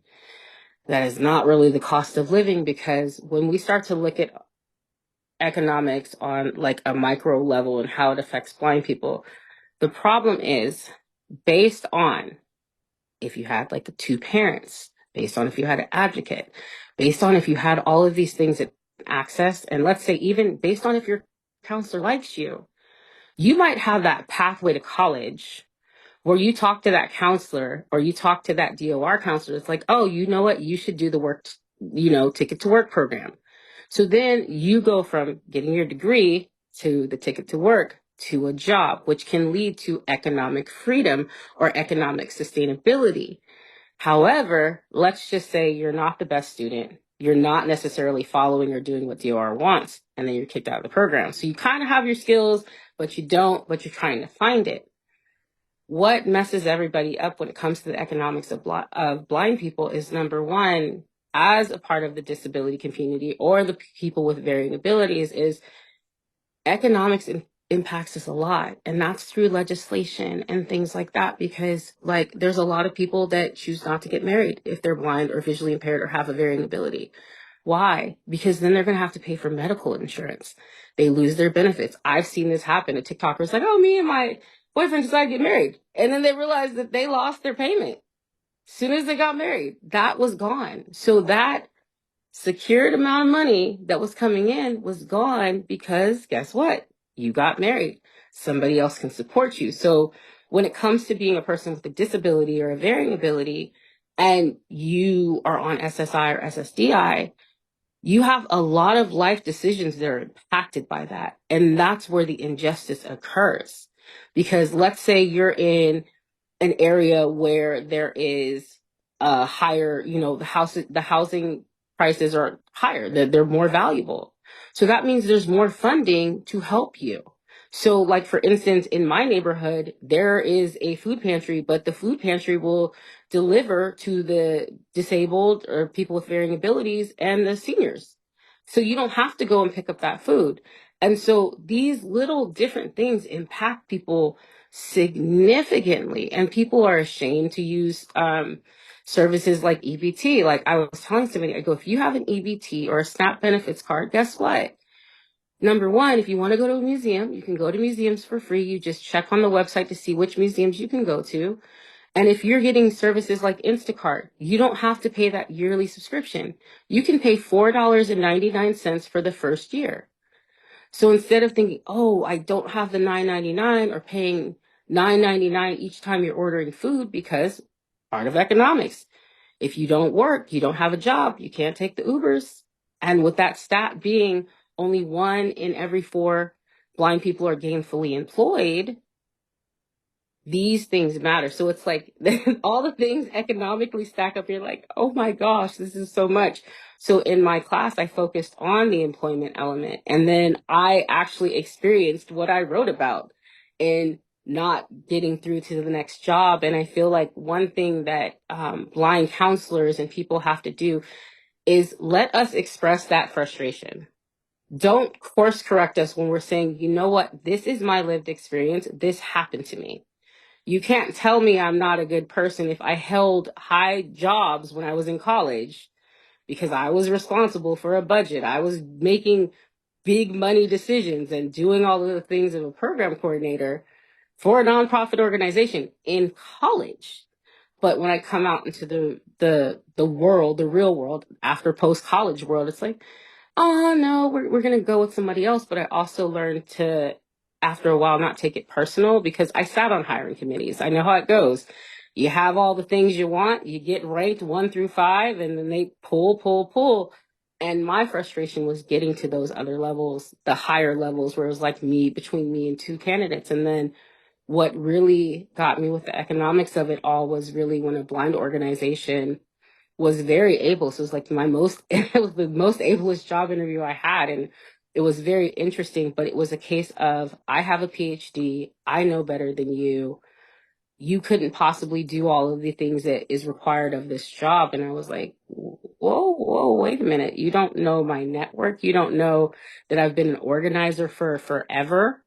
That is not really the cost of living, because when we start to look at economics on like a micro level and how it affects blind people, the problem is based on if you had like two parents, based on if you had an advocate, based on if you had all of these things at access, and let's say even based on if your counselor likes you. You might have that pathway to college where you talk to that counselor or you talk to that DOR counselor. It's like, oh, you know what? You should do the work, ticket to work program. So then you go from getting your degree to the ticket to work to a job, which can lead to economic freedom or economic sustainability. However, let's just say you're not the best student. You're not necessarily following or doing what DOR wants, and then you're kicked out of the program. So you kind of have your skills, but you don't, but you're trying to find it. What messes everybody up when it comes to the economics of blind people is, number one, as a part of the disability community or the people with varying abilities, is economics impacts us a lot. And that's through legislation and things like that, because like there's a lot of people that choose not to get married if they're blind or visually impaired or have a varying ability. Why? Because then they're going to have to pay for medical insurance. They lose their benefits. I've seen this happen. A TikToker is like, oh, me and my boyfriend decided to get married. And then they realized that they lost their payment. As soon as they got married, that was gone. So that secured amount of money that was coming in was gone because guess what? You got married. Somebody else can support you. So when it comes to being a person with a disability or a varying ability and you are on SSI or SSDI, you have a lot of life decisions that are impacted by that. And that's where the injustice occurs. Because let's say you're in an area where there is a higher, the housing prices are higher, they're more valuable. So that means there's more funding to help you. So like, for instance, in my neighborhood, there is a food pantry, but the food pantry will deliver to the disabled or people with varying abilities and the seniors. So you don't have to go and pick up that food. And so these little different things impact people significantly, and people are ashamed to use services like EBT. Like I was telling somebody, I go, if you have an EBT or a SNAP benefits card, guess what? Number one, if you want to go to a museum, you can go to museums for free. You just check on the website to see which museums you can go to. And if you're getting services like Instacart, you don't have to pay that yearly subscription. You can pay $4.99 for the first year. So instead of thinking, oh, I don't have the $9.99 or paying $9.99 each time you're ordering food, because part of economics, if you don't work, you don't have a job, you can't take the Ubers. And with that stat being only 1 in every 4 blind people are gainfully employed, these things matter. So it's like all the things economically stack up. You're like, oh my gosh, this is so much. So in my class, I focused on the employment element. And then I actually experienced what I wrote about in not getting through to the next job. And I feel like one thing that blind counselors and people have to do is let us express that frustration. Don't course correct us when we're saying, you know what, this is my lived experience. This happened to me. You can't tell me I'm not a good person if I held high jobs when I was in college because I was responsible for a budget. I was making big money decisions and doing all of the things of a program coordinator for a nonprofit organization in college. But when I come out into the world, the real world, after post college world, it's like, oh no, we're gonna go with somebody else. But I also learned to, after a while, not take it personal, because I sat on hiring committees. I know how it goes. You have all the things you want, you get ranked 1 through 5, and then they pull. And my frustration was getting to those other levels, the higher levels, where it was like between me and 2 candidates. And then what really got me with the economics of it all was really when a blind organization was very able. So it was like it was the most ablest job interview I had. And it was very interesting, but it was a case of, I have a PhD. I know better than you. You couldn't possibly do all of the things that is required of this job. And I was like, whoa, wait a minute. You don't know my network. You don't know that I've been an organizer for forever.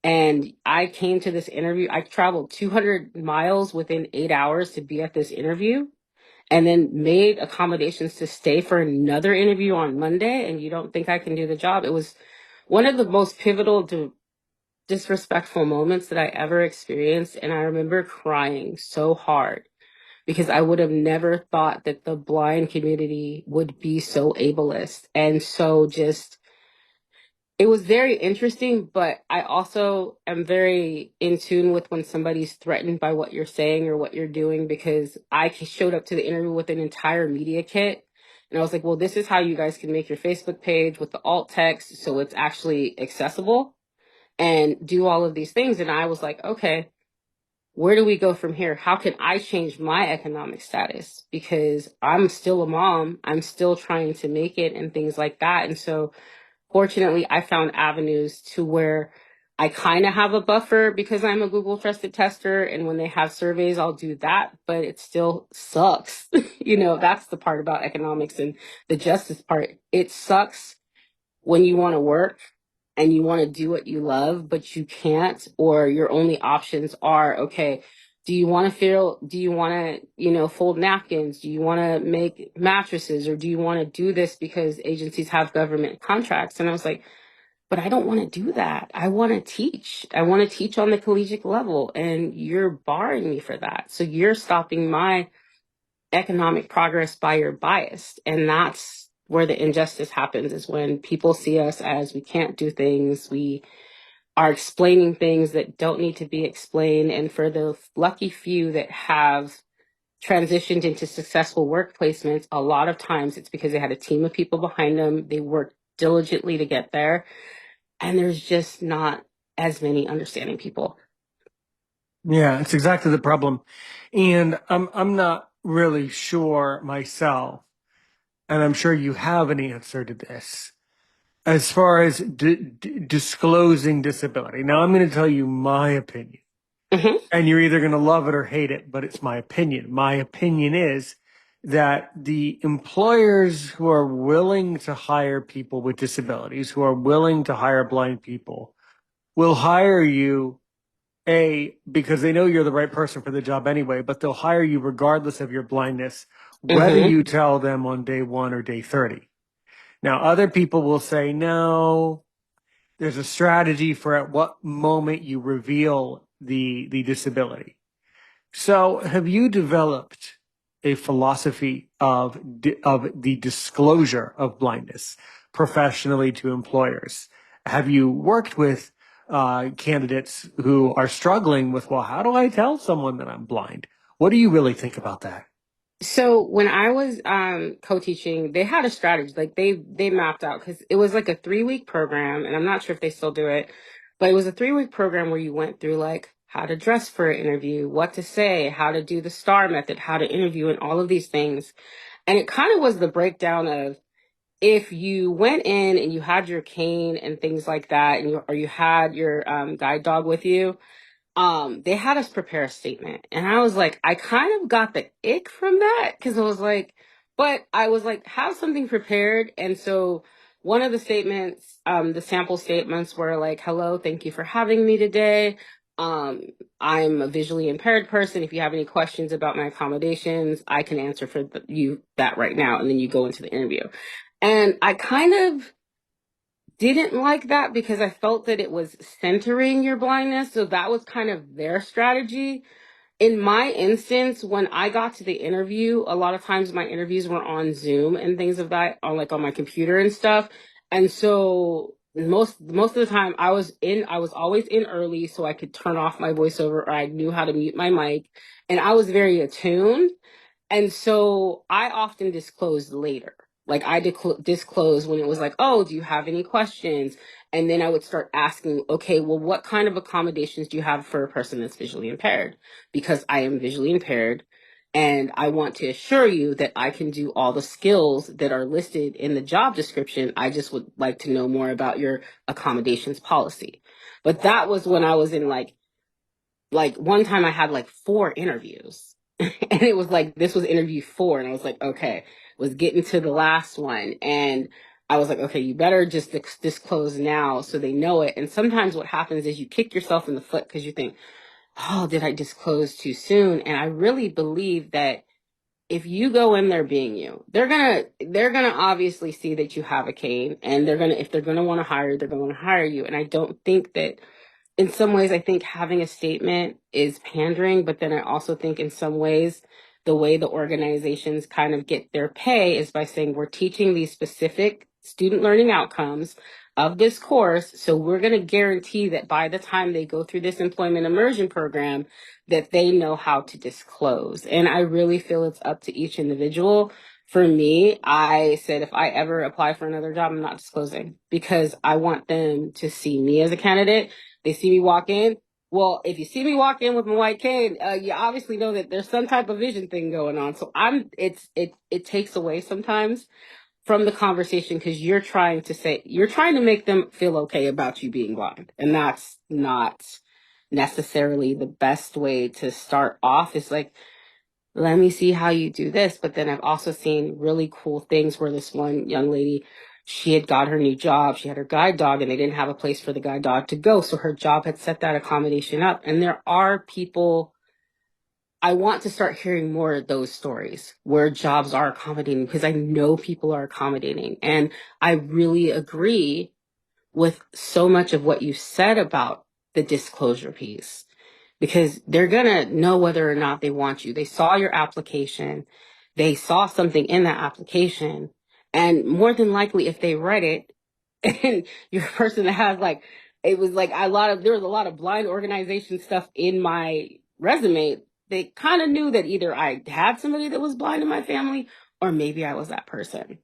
And I came to this interview. I traveled 200 miles within 8 hours to be at this interview, and then made accommodations to stay for another interview on Monday, and you don't think I can do the job? It was one of the most pivotal to disrespectful moments that I ever experienced. And I remember crying so hard because I would have never thought that the blind community would be so ableist and so just It was very interesting, but I also am very in tune with when somebody's threatened by what you're saying or what you're doing, because I showed up to the interview with an entire media kit. And I was like, well, this is how you guys can make your Facebook page with the alt text so it's actually accessible and do all of these things. And I was like, okay, where do we go from here? How can I change my economic status? Because I'm still a mom, I'm still trying to make it and things like that. And so fortunately, I found avenues to where I kind of have a buffer because I'm a Google trusted tester. And when they have surveys, I'll do that, but it still sucks. That's the part about economics and the justice part. It sucks when you want to work and you want to do what you love, but you can't, or your only options are, okay, do you want to, fold napkins? Do you want to make mattresses? Or do you want to do this because agencies have government contracts? And I was like, but I don't want to do that. I want to teach. I want to teach on the collegiate level, and you're barring me for that. So you're stopping my economic progress by your bias. And that's where the injustice happens, is when people see us as we can't do things. We are explaining things that don't need to be explained. And for the lucky few that have transitioned into successful work placements, a lot of times it's because they had a team of people behind them. They worked diligently to get there. And there's just not as many understanding people. Yeah, it's exactly the problem. And I'm not really sure myself, and I'm sure you have an answer to this. As far as disclosing disability. Now, I'm going to tell you my opinion, Hmm. and you're either going to love it or hate it, but it's my opinion. My opinion is that the employers who are willing to hire people with disabilities, who are willing to hire blind people, will hire you, because they know you're the right person for the job anyway, but they'll hire you regardless of your blindness, whether Hmm. you tell them on day 1 or day 30. Now, other people will say, no, there's a strategy for at what moment you reveal the disability. So, have you developed a philosophy of the disclosure of blindness professionally to employers? Have you worked with candidates who are struggling with, well, how do I tell someone that I'm blind? What do you really think about that? So when I was co-teaching, they had a strategy. Like they mapped out, because it was like a 3-week program, and I'm not sure if they still do it, but it was a 3-week program where you went through like how to dress for an interview, what to say, how to do the STAR method, how to interview, and all of these things. And it kind of was the breakdown of, if you went in and you had your cane and things like that, and or you had your guide dog with you, they had us prepare a statement. And I was like, I kind of got the ick from that, because I was like, but I was like, have something prepared. And so one of the statements, the sample statements were like, hello, thank you for having me today. Um, I'm a visually impaired person. If you have any questions about my accommodations, I can answer for you that right now. And then you go into the interview. And I kind of didn't like that, because I felt that it was centering your blindness. So that was kind of their strategy. In my instance, when I got to the interview, a lot of times my interviews were on Zoom and things of that, on like on my computer and stuff. And so most of the time I was always in early so I could turn off my voiceover, or I knew how to mute my mic, and I was very attuned. And so I often disclosed later. Like I disclosed when it was like, oh, do you have any questions? And then I would start asking, okay, well, what kind of accommodations do you have for a person that's visually impaired? Because I am visually impaired, and I want to assure you that I can do all the skills that are listed in the job description. I just would like to know more about your accommodations policy. But that was when I was in like one time I had like 4 interviews and it was like, this was interview 4. And I was like, okay, was getting to the last one. And I was like, okay, you better just disclose now so they know it. And sometimes what happens is you kick yourself in the foot because you think, oh, did I disclose too soon? And I really believe that if you go in there being you, they're gonna obviously see that you have a cane, and if they're gonna want to hire, they're gonna want to hire you. And I don't think that, in some ways, I think having a statement is pandering, but then I also think in some ways, the way the organizations kind of get their pay is by saying we're teaching these specific student learning outcomes. of this course. So we're going to guarantee that by the time they go through this employment immersion program, that they know how to disclose. And I really feel it's up to each individual. For me, I said if I ever apply for another job, I'm not disclosing because I want them to see me as a candidate. They see me walk in. Well, if you see me walk in with my white cane, you obviously know that there's some type of vision thing going on. So it takes away sometimes from the conversation because you're trying to make them feel okay about you being blind. And that's not necessarily the best way to start off. It's like, let me see how you do this. But then I've also seen really cool things where this one young lady, she had got her new job. She had her guide dog and they didn't have a place for the guide dog to go. So her job had set that accommodation up. And there are people, I want to start hearing more of those stories where jobs are accommodating because I know people are accommodating. And I really agree with so much of what you said about the disclosure piece because they're going to know whether or not they want you. They saw your application, they saw something in that application, and more than likely, if they read it, and you're a person that has like, it was like there was a lot of blind organization stuff in my resume. They kind of knew that either I had somebody that was blind in my family or maybe I was that person.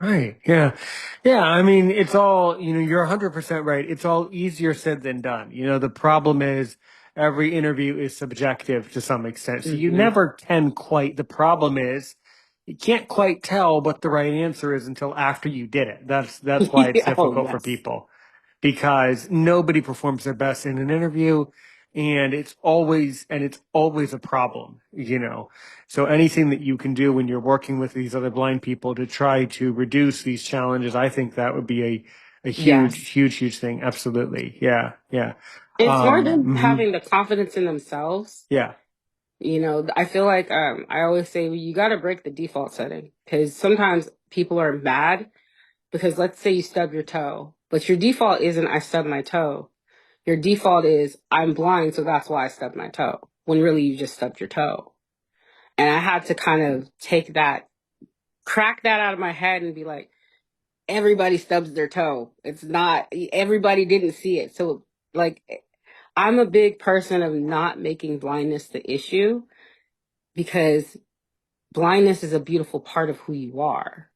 Right. Yeah. Yeah. I mean, it's all, you're 100% right. It's all easier said than done. The problem is every interview is subjective to some extent. So you Hmm. never can quite, the problem is you can't quite tell what the right answer is until after you did it. That's why it's Oh, difficult for yes. people because nobody performs their best in an interview and it's always a problem. So anything that you can do when you're working with these other blind people to try to reduce these challenges, I think that would be a huge, Yes. huge, huge thing. Absolutely. Yeah. Yeah. It's more than Mhm. having the confidence in themselves. Yeah. I feel like I always say you got to break the default setting because sometimes people are mad because let's say you stub your toe, but your default isn't I stubbed my toe. Your default is I'm blind, so that's why I stubbed my toe. When really you just stubbed your toe. And I had to kind of crack that out of my head and be like, everybody stubs their toe. It's not everybody didn't see it. So like I'm a big person of not making blindness the issue because blindness is a beautiful part of who you are.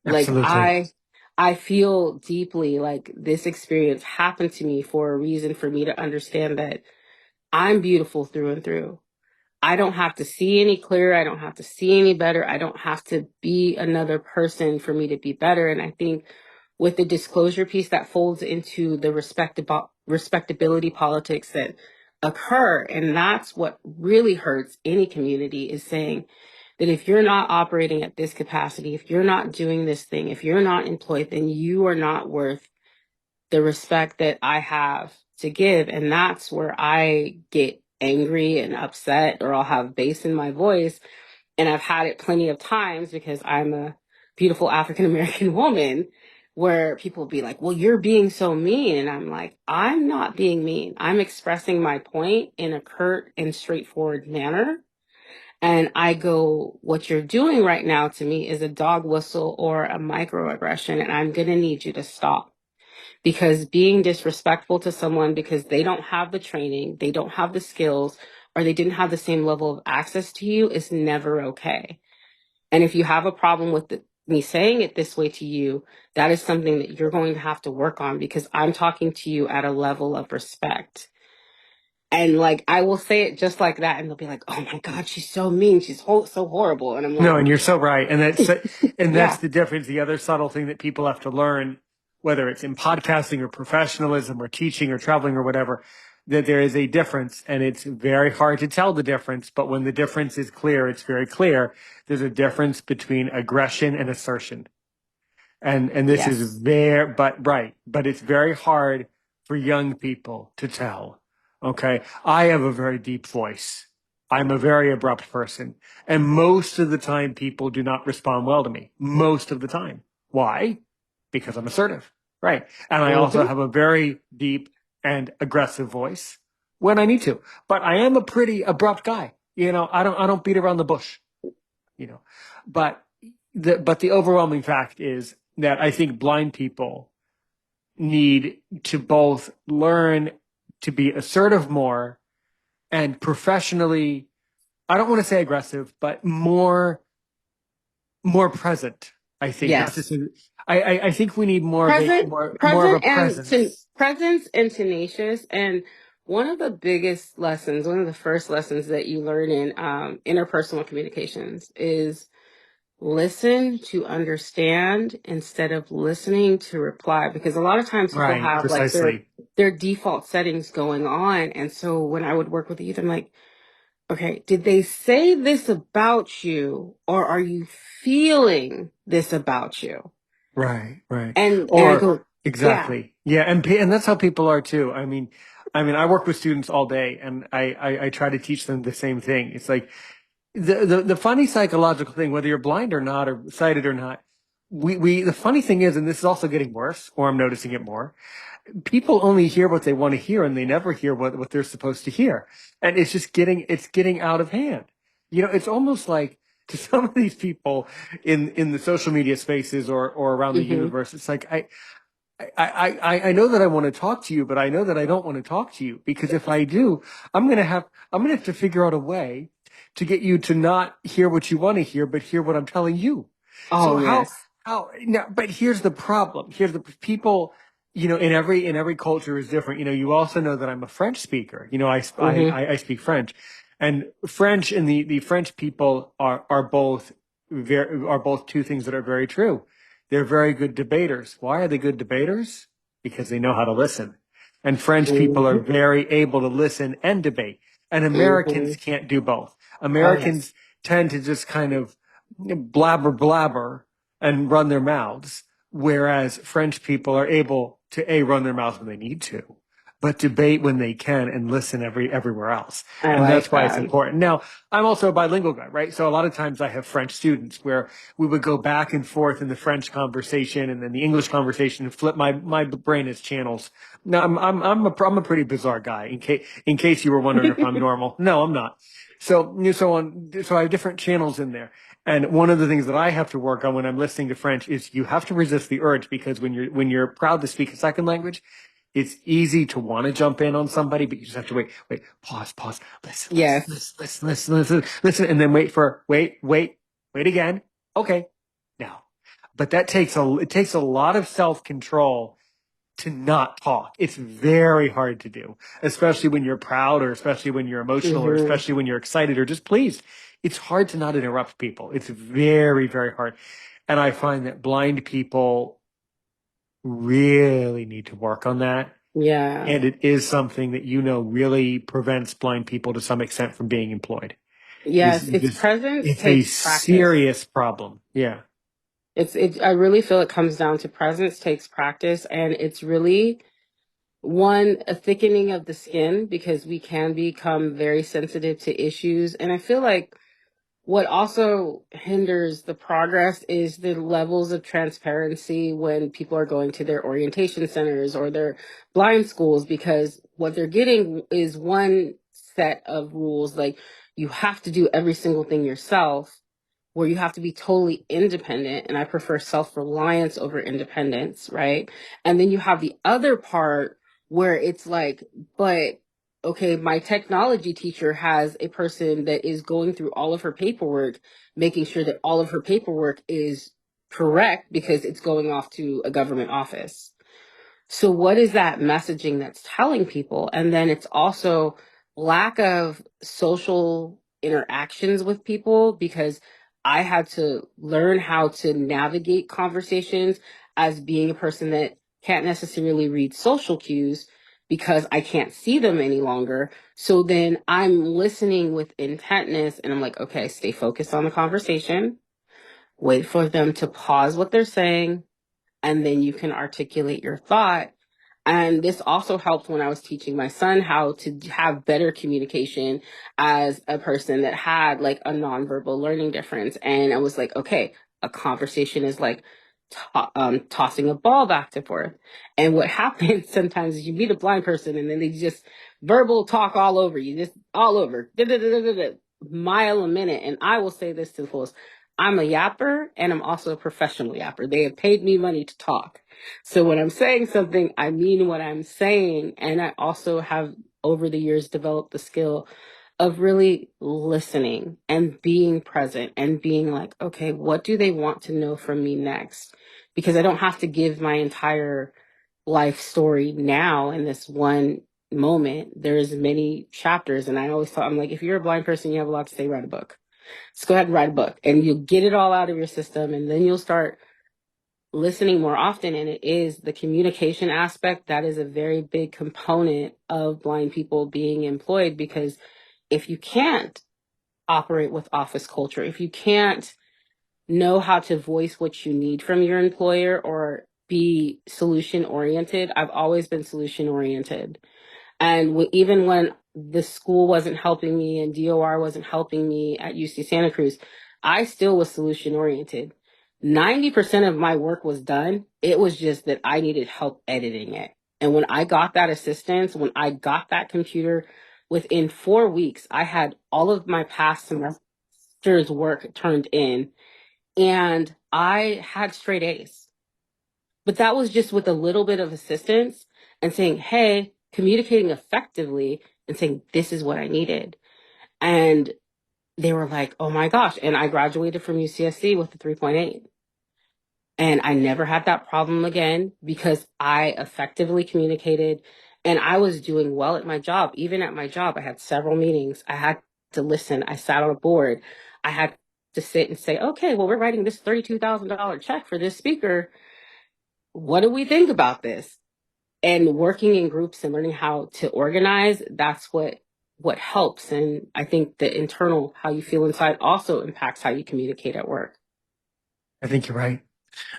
Like Absolutely. I feel deeply like this experience happened to me for a reason for me to understand that I'm beautiful through and through. I don't have to see any clearer. I don't have to see any better. I don't have to be another person for me to be better. And I think with the disclosure piece that folds into the respectability politics that occur, and that's what really hurts any community is saying that if you're not operating at this capacity, if you're not doing this thing, if you're not employed, then you are not worth the respect that I have to give. And that's where I get angry and upset, or I'll have bass in my voice. And I've had it plenty of times because I'm a beautiful African American woman where people be like, well, you're being so mean. And I'm like, I'm not being mean. I'm expressing my point in a curt and straightforward manner. And I go, what you're doing right now to me is a dog whistle or a microaggression. And I'm going to need you to stop because being disrespectful to someone because they don't have the training, they don't have the skills, or they didn't have the same level of access to you is never okay. And if you have a problem with me saying it this way to you, that is something that you're going to have to work on because I'm talking to you at a level of respect. And like, I will say it just like that, and they'll be like, oh my God, she's so mean. She's so horrible. And I'm No, like, and you're so right. And that's yeah, the difference. The other subtle thing that people have to learn, whether it's in podcasting or professionalism or teaching or traveling or whatever, that there is a difference and it's very hard to tell the difference. But when the difference is clear, it's very clear. There's a difference between aggression and assertion. And this is yes. very, but right, but it's very hard for young people to tell. Okay. I have a very deep voice. I'm a very abrupt person. And most of the time people do not respond well to me. Most of the time. Why? Because I'm assertive. Right. And I also Hmm. have a very deep and aggressive voice when I need to. But I am a pretty abrupt guy. I don't beat around the bush, you know. But the overwhelming fact is that I think blind people need to both learn to be assertive more and professionally, I don't want to say aggressive, but more present. I think not to Yes. say. I think we need more of a more of a presence. Presence and tenacious. And one of the biggest lessons, one of the first lessons that you learn in interpersonal communications is listen to understand instead of listening to reply. Because a lot of times people Right, have like precisely. their default settings going on. And so when I would work with the youth, I'm like, okay, did they say this about you, or are you feeling this about you? Right, right. And I Or go, yeah. exactly. Yeah, and that's how people are too. I work with students all day and I try to teach them the same thing. It's like the funny psychological thing, whether you're blind or not or sighted or not, we the funny thing is, and this is also getting worse, or I'm noticing it more, people only hear what they want to hear and they never hear what they're supposed to hear. And it's getting out of hand. You know, it's almost like to some of these people in the social media spaces or around the Hmm. universe, it's like I know that I want to talk to you, but I know that I don't want to talk to you because if I do, I'm gonna have to figure out a way to get you to not hear what you want to hear, but hear what I'm telling you. So Oh, yes. how now? But here's the problem. Here's the people. You know, in every culture is different. You know, you also know that I'm a French speaker. You know, Hmm. I speak French, and French and the French people are both two things that are very true. They're very good debaters. Why are they good debaters? Because they know how to listen. And French people are Hmm. very able to listen and debate. And Hmm. Americans can't do both. Oh, yes. Americans tend to just kind of blabber and run their mouths, whereas French people are able to run their mouths when they need to, but debate when they can and listen everywhere else. I And like that's why it's that. important. Now, I'm also a bilingual guy, right? So a lot of times I have French students where we would go back and forth in the French conversation and then the English conversation and flip my brain as channels. Now I'm a pretty bizarre guy in case you were wondering if I'm normal. No, I'm not. So I have different channels in there. And one of the things that I have to work on when I'm listening to French is you have to resist the urge because when you're proud to speak a second language, it's easy to want to jump in on somebody, but you just have to wait, pause, Yes. listen, and then wait again. Okay, now, but it takes a lot of self control to not talk. It's very hard to do, especially when you're proud or especially when you're emotional or Hmm. especially when you're excited or just pleased. It's hard to not interrupt people. It's very, very hard. And I find that blind people really need to work on that. Yeah. And it is something that, you know, really prevents blind people to some extent from being employed. Yes. Its presence It's a takes practice. serious problem. Yeah. I really feel it comes down to presence takes practice, and it's really a thickening of the skin because we can become very sensitive to issues. And I feel like what also hinders the progress is the levels of transparency when people are going to their orientation centers or their blind schools, because what they're getting is one set of rules. Like, you have to do every single thing yourself, where you have to be totally independent. And I prefer self reliance over independence, right? And then you have the other part where it's like, but okay, my technology teacher has a person that is going through all of her paperwork, making sure that all of her paperwork is correct because it's going off to a government office. So what is that messaging that's telling people? And then it's also lack of social interactions with people, because I had to learn how to navigate conversations as being a person that can't necessarily read social cues because I can't see them any longer. So then I'm listening with intentness and I'm like, okay, stay focused on the conversation, wait for them to pause what they're saying, and then you can articulate your thought. And this also helped when I was teaching my son how to have better communication as a person that had like a nonverbal learning difference. And I was like, okay, a conversation is like tossing a ball back and forth. And what happens sometimes is you meet a blind person and then they just verbal talk all over you, just all over, mile a minute. And I will say this to the fullest. I'm a yapper and I'm also a professional yapper. They have paid me money to talk. So when I'm saying something, I mean what I'm saying. And I also have over the years developed the skill of really listening and being present and being like, okay, what do they want to know from me next? Because I don't have to give my entire life story now in this one moment. There's many chapters. And I always thought, I'm like, if you're a blind person, you have a lot to say, write a book. Just go ahead and write a book and you'll get it all out of your system. And then you'll start listening more often. And it is the communication aspect that is a very big component of blind people being employed, because if you can't operate with office culture, if you can't know how to voice what you need from your employer or be solution oriented, I've always been solution oriented. And even when the school wasn't helping me and DOR wasn't helping me at UC Santa Cruz, I still was solution oriented. 90% of my work was done. It was just that I needed help editing it. And when I got that assistance, when I got that computer, within 4 weeks, I had all of my past semester's work turned in and I had straight A's. But that was just with a little bit of assistance and saying, hey, communicating effectively and saying, this is what I needed. And they were like, oh my gosh. And I graduated from UCSC with a 3.8. And I never had that problem again because I effectively communicated and I was doing well at my job. Even at my job, I had several meetings. I had to listen. I sat on a board. I had to sit and say, okay, well, we're writing this $32,000 check for this speaker. What do we think about this? And working in groups and learning how to organize, that's what helps. And I think the internal, how you feel inside, also impacts how you communicate at work. I think you're right.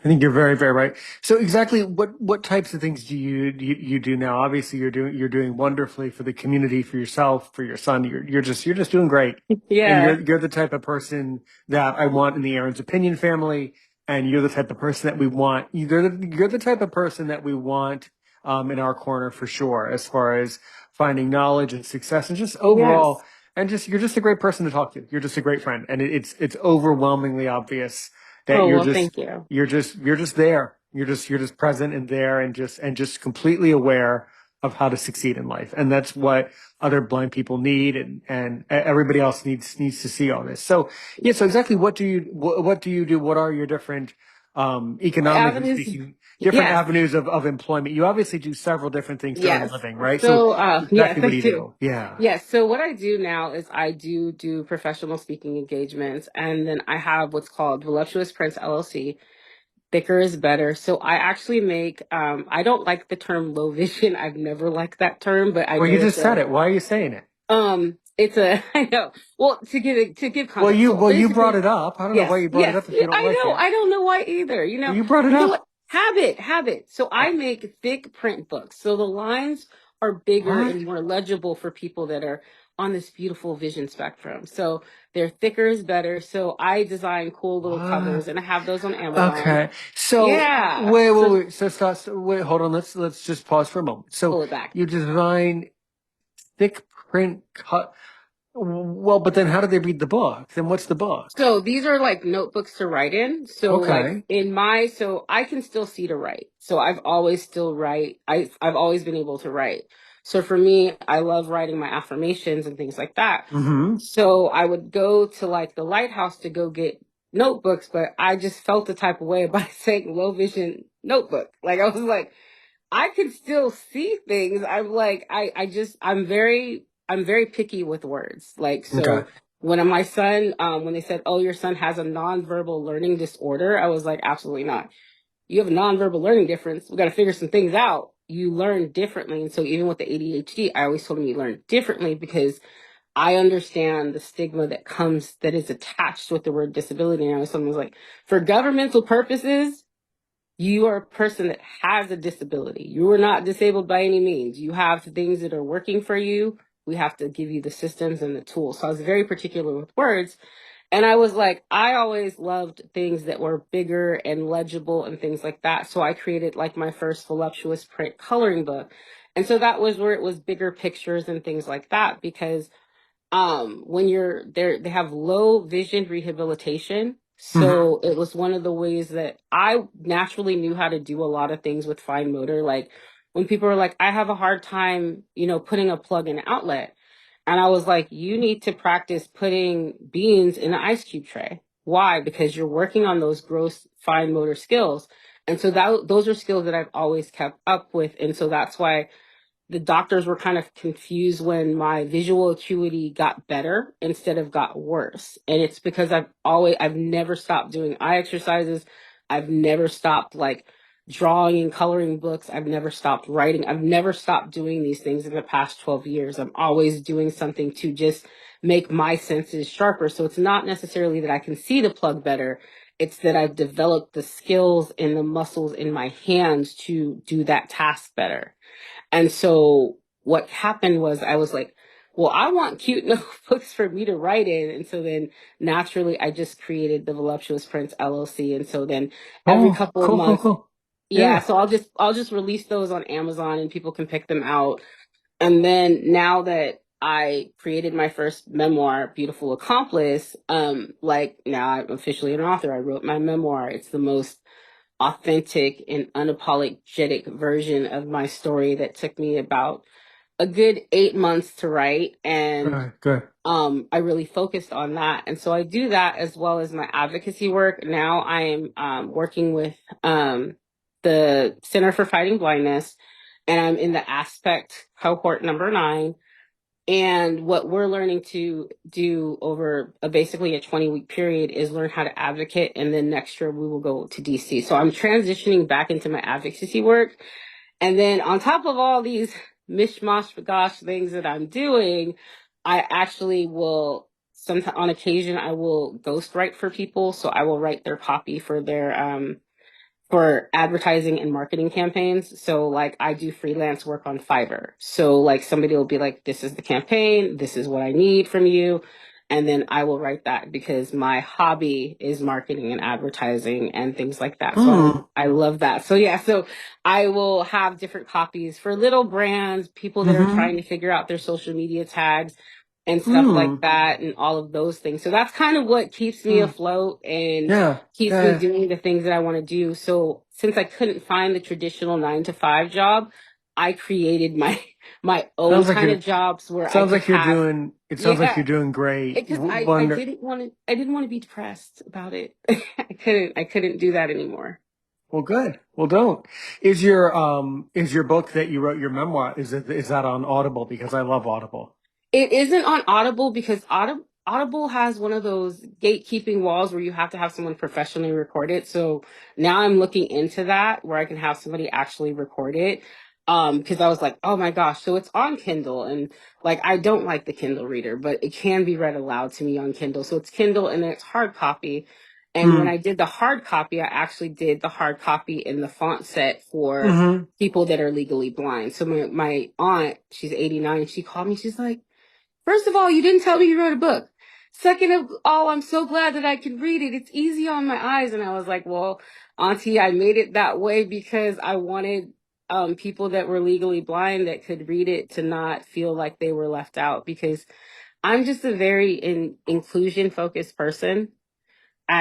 I think you're very, very right. So exactly what types of things do you do now? Obviously you're doing wonderfully for the community, for yourself, for your son. You're just doing great. And Yeah. you're the type of person that I want in the Aaron's Opinion family, and you're the type of person that we want. You're the type of person that we want in our corner for sure, as far as finding knowledge and success and just overall, Yes. and just you're just a great person to talk to. You're just a great friend, and it's overwhelmingly obvious that Oh, you're well, just thank you. you're just there. You're just present and there and just completely aware of how to succeed in life. And that's what other blind people need, and everybody else needs to see all this. So yeah, so exactly what do you do? What are your different economically Avenues. speaking, different Yes. avenues of employment? You obviously do several different things to earn a Yes. living, right? So So, yes, exactly what I do you do. do? Yeah. Yes. So what I do now is I do professional speaking engagements, and then I have what's called Voluptuous Prince LLC. Thicker is better. So I actually make, I don't like the term low vision. I've never liked that term, but I Well, you know just said it. Why are you saying it? it's a, I know. Well, to give Well, context. you So well you brought basically, it up. I don't know why yes, you brought it yes, up if you don't I like know. it. I don't know why either. Well, you brought it You know up. what? Habit. So I make thick print books. So the lines are bigger What? and more legible for people that are on this beautiful vision spectrum. So they're thicker is better. So I design cool little What? covers and I have those on Amazon. Okay. So Yeah. wait, wait, So wait. So stop. Wait, hold on. Let's just pause for a moment. So pull it back. you design thick print cut. Well, but then how do they read the book? Then what's the book? So these are like notebooks to write in. So like Okay. so I can still see to write. So I've always still write. I've always been able to write. So for me, I love writing my affirmations and things like that. Mm-hmm. So I would go to like the lighthouse to go get notebooks, but I just felt the type of way by saying low vision notebook. Like I was like, I can still see things. I'm like, I'm very picky with words. Like, Okay. so when my son, when they said, oh, your son has a nonverbal learning disorder, I was like, absolutely not. You have a nonverbal learning difference. We got to figure some things out. You learn differently. And so even with the ADHD, I always told him you learn differently because I understand the stigma that is attached with the word disability. And I was someone was like, for governmental purposes, you are a person that has a disability. You are not disabled by any means. You have things that are working for you. We have to give you the systems and the tools. So I was very particular with words. And I was like, I always loved things that were bigger and legible and things like that. So I created like my first voluptuous print coloring book. And so that was where it was bigger pictures and things like that because when you're there, they have low vision rehabilitation Hmm. So it was one of the ways that I naturally knew how to do a lot of things with fine motor. Like when people are like, I have a hard time, putting a plug in an outlet. And I was like, you need to practice putting beans in an ice cube tray. Why? Because you're working on those gross fine motor skills. And so those are skills that I've always kept up with. And so that's why the doctors were kind of confused when my visual acuity got better instead of got worse. And it's because I've never stopped doing eye exercises. I've never stopped like drawing and coloring books. I've never stopped writing. I've never stopped doing these things in the past 12 years. I'm always doing something to just make my senses sharper. So it's not necessarily that I can see the plug better. It's that I've developed the skills and the muscles in my hands to do that task better. And so what happened was I was like, well, I want cute notebooks for me to write in. And so then naturally I just created the Voluptuous Prince LLC. And so then every Oh, couple of cool, cool, months, cool. yeah, Yeah. so I'll just release those on Amazon and people can pick them out. And then now that I created my first memoir, Beautiful Accomplice, like now I'm officially an author. I wrote my memoir. It's the most authentic and unapologetic version of my story that took me about a good 8 months to write. And Good, good. I really focused on that. And so I do that as well as my advocacy work. Now I am working with the Center for Fighting Blindness, and I'm in the aspect cohort number 9. And what we're learning to do over basically a 20-week period is learn how to advocate. And then next year we will go to DC. So I'm transitioning back into my advocacy work. And then on top of all these mishmash gosh things that I'm doing, I actually will sometimes on occasion I will ghostwrite for people. So I will write their copy for advertising and marketing campaigns. So like I do freelance work on Fiverr. So like somebody will be like, this is the campaign, this is what I need from you. And then I will write that because my hobby is marketing and advertising and things like that. So Hmm. I love that. So yeah, so I will have different copies for little brands, people that are Mm-hmm. trying to figure out their social media tags and stuff like Hmm. that and all of those things. So that's kind of what keeps me Hmm. afloat and Yeah. keeps me Yeah. doing the things that I want to do. So since I couldn't find the traditional 9 to 5 job, I created my my own Sounds like kind you're of jobs where I sounds could like you're have, doing it sounds like yeah, you're doing great. because I didn't want to be depressed about it. I couldn't do that anymore. Well, good. Well, don't. Is your book that you wrote your memoir, is that on Audible? Because I love Audible. It isn't on Audible because Audible has one of those gatekeeping walls where you have to have someone professionally record it. So now I'm looking into that where I can have somebody actually record it. Because I was like, oh my gosh, so it's on Kindle and like I don't like the Kindle reader, but it can be read aloud to me on Kindle. So it's Kindle and then it's hard copy. And when Hmm. I did the hard copy, I actually did the hard copy in the font set for Mm-hmm. people that are legally blind. So my aunt, she's 89, she called me, she's like, first of all, you didn't tell me you wrote a book. Second of all, I'm so glad that I can read it. It's easy on my eyes. And I was like, well, Auntie, I made it that way because I wanted people that were legally blind that could read it to not feel like they were left out because I'm just a very inclusion focused person.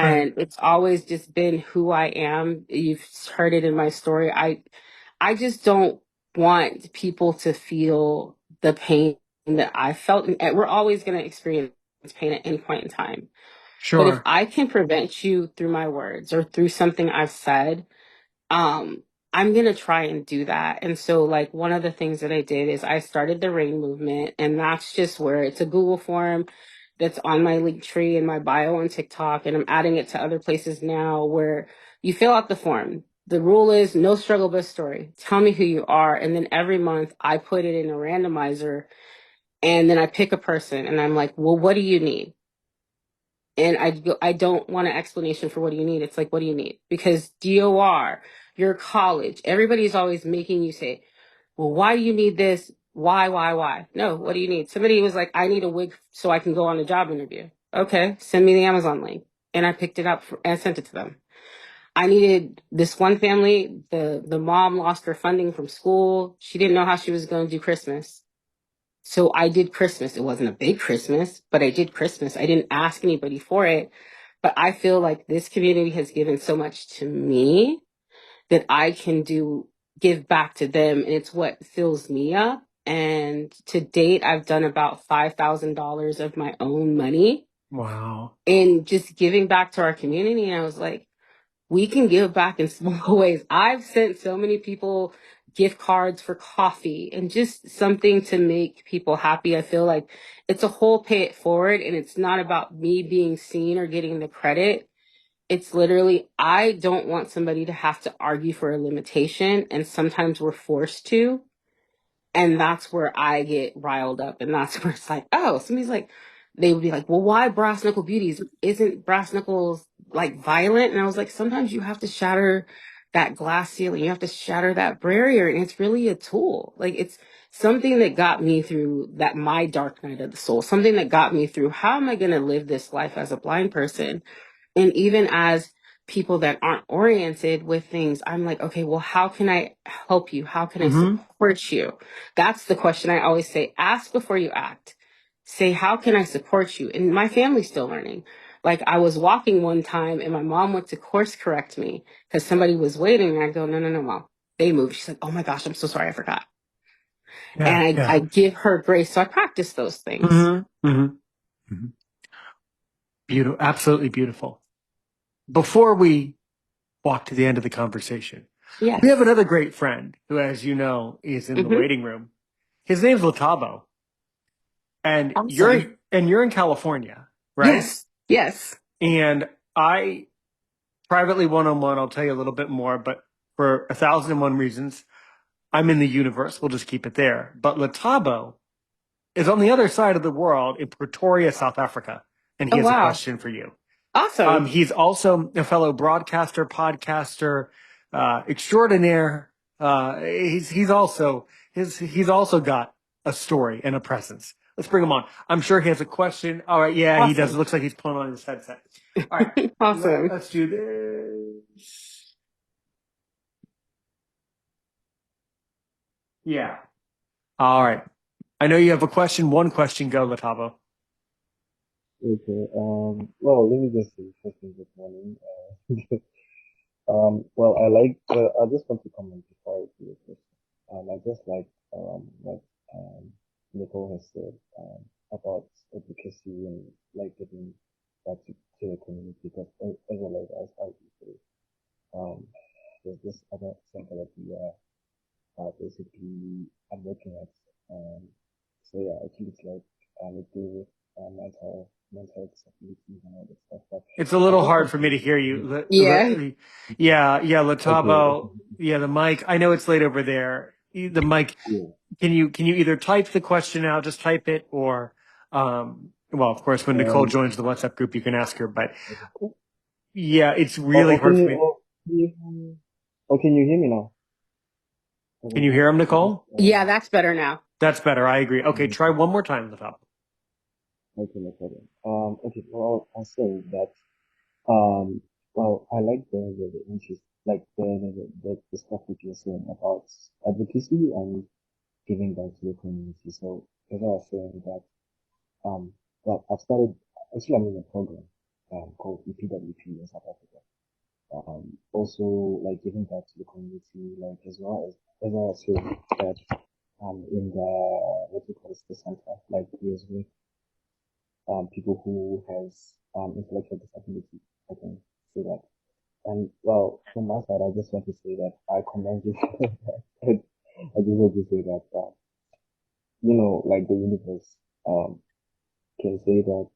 Right. And it's always just been who I am. You've heard it in my story. I just don't want people to feel the pain that I felt. And we're always going to experience pain at any point in time. But if Sure. I can prevent you through my words or through something I've said, um, I'm gonna try and do that. And so like one of the things that I did is I started the RAIN movement, and that's just where it's a Google form that's on my link tree and my bio on TikTok, and I'm adding it to other places now where you fill out the form. The rule is no struggle but story. Tell me who you are. And then every month I put it in a randomizer and then I pick a person and I'm like, well, what do you need? And I don't want an explanation for what do you need. It's like, what do you need? Because DOR, your college, everybody's always making you say, well, why do you need this? Why? No, what do you need? Somebody was like, I need a wig so I can go on a job interview. Okay, send me the Amazon link. And I picked it up and sent it to them. I needed this one family. The mom lost her funding from school. She didn't know how she was going to do Christmas. So I did Christmas. It wasn't a big Christmas, but I did Christmas. I didn't ask anybody for it. But I feel like this community has given so much to me that I can give back to them. And it's what fills me up. And to date, I've done about $5,000 of my own money Wow. in just giving back to our community. And I was like, we can give back in small ways. I've sent so many people gift cards for coffee and just something to make people happy. I feel like it's a whole pay it forward, and it's not about me being seen or getting the credit. It's literally, I don't want somebody to have to argue for a limitation, and sometimes we're forced to. And that's where I get riled up. And that's where it's like, oh, somebody's like, they would be like, well, why brass knuckle beauties? Isn't brass knuckles like violent? And I was like, sometimes you have to shatter that glass ceiling. You have to shatter that barrier. And it's really a tool. Like, it's something that got me through that, my dark night of the soul, something that got me through, how am I going to live this life as a blind person? And even as people that aren't oriented with things, I'm like, okay, well, how can I help you? How can I Mm-hmm. support you? That's the question I always say. Ask before you act. Say, how can I support you? And my family's still learning. Like, I was walking one time and my mom went to course correct me because somebody was waiting. And I go, no, no, no, mom. They moved. She's like, oh my gosh, I'm so sorry. I forgot. Yeah. And Yeah. I give her grace. So I practice those things. Mm-hmm. Mm-hmm. Mm-hmm. Beautiful. Absolutely beautiful. Before we walk to the end of the conversation, we have Yes. another great friend who, as you know, is in the Mm-hmm. waiting room. His name's Latabo, and Awesome. you're in California, right? Yes. Yes. And I privately one-on-one, I'll tell you a little bit more, but for 1,001 reasons, I'm in the universe. We'll just keep it there. But Latabo is on the other side of the world in Pretoria, South Africa, and he Oh, has a wow. question for you. Awesome. He's also a fellow broadcaster, podcaster, extraordinaire. He's also got a story and a presence. Let's bring him on. I'm sure he has a question. All right, yeah, he does. It Awesome. looks like he's pulling on his headset. All right, Awesome. let's do this. Yeah. All right. I know you have a question. One question, go, Latavo. Okay. Well, let me just say first thing this morning. Well, I just want to comment before I do the question. I just like Nicole has said, about advocacy and like getting back to the community because as well as I do say, um, there's this other center that we are basically I'm working at. So yeah, I think it's like it deal with mental disabilities and all that stuff. But It's a I little just hard want for me to to hear you. Yeah. Yeah, okay, Latabo. Yeah, the mic. I know it's late over there. The mic. yeah. Can you either type the question out, just type it, or well, of course, when Nicole Um, joins the WhatsApp group, you can ask her. But yeah, it's or, really or can hard for you me. or can you hear me now? Can Okay, you hear him, I just Nicole? Yeah, that's better now. That's better. I agree. Okay, try okay, one more time, Latabo. okay, no problem. Okay, well, I'll say that um, well, I like the interest, like the stuff that you're saying about advocacy and giving back to the community. So, as I was saying that, well, I've started, actually, I'm in a program, called EPWP in South Africa. Also, like, giving back to the community, like, as I was saying that, in the, what do you call it, the center, like, deals with, people who has, intellectual disability, I can say that. And, well, from my side, I just want to say that I commend you for that. I just want to say that, like the universe, can say that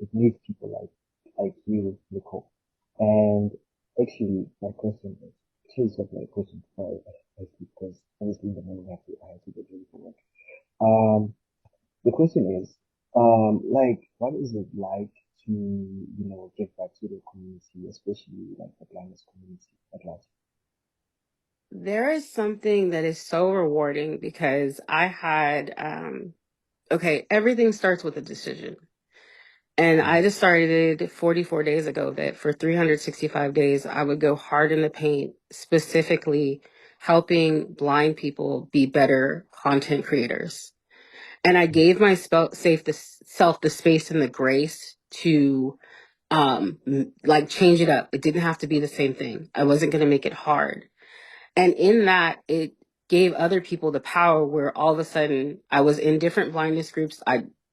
it needs people like you, Nicole. And actually, my question is, here's what my question before I speak, because obviously in the morning I have to get ready for work. The question is, like, what is it like to, give back to the community, especially like the blindness community at large? There is something that is so rewarding because I had, okay, everything starts with a decision. And Mm, I just started 44 days ago that for 365 days, I would go hard in the paint, specifically helping blind people be better content creators. And I gave myself the space and the grace to like change it up. It didn't have to be the same thing. I wasn't going to make it hard. And in that, it gave other people the power where all of a sudden I was in different blindness groups.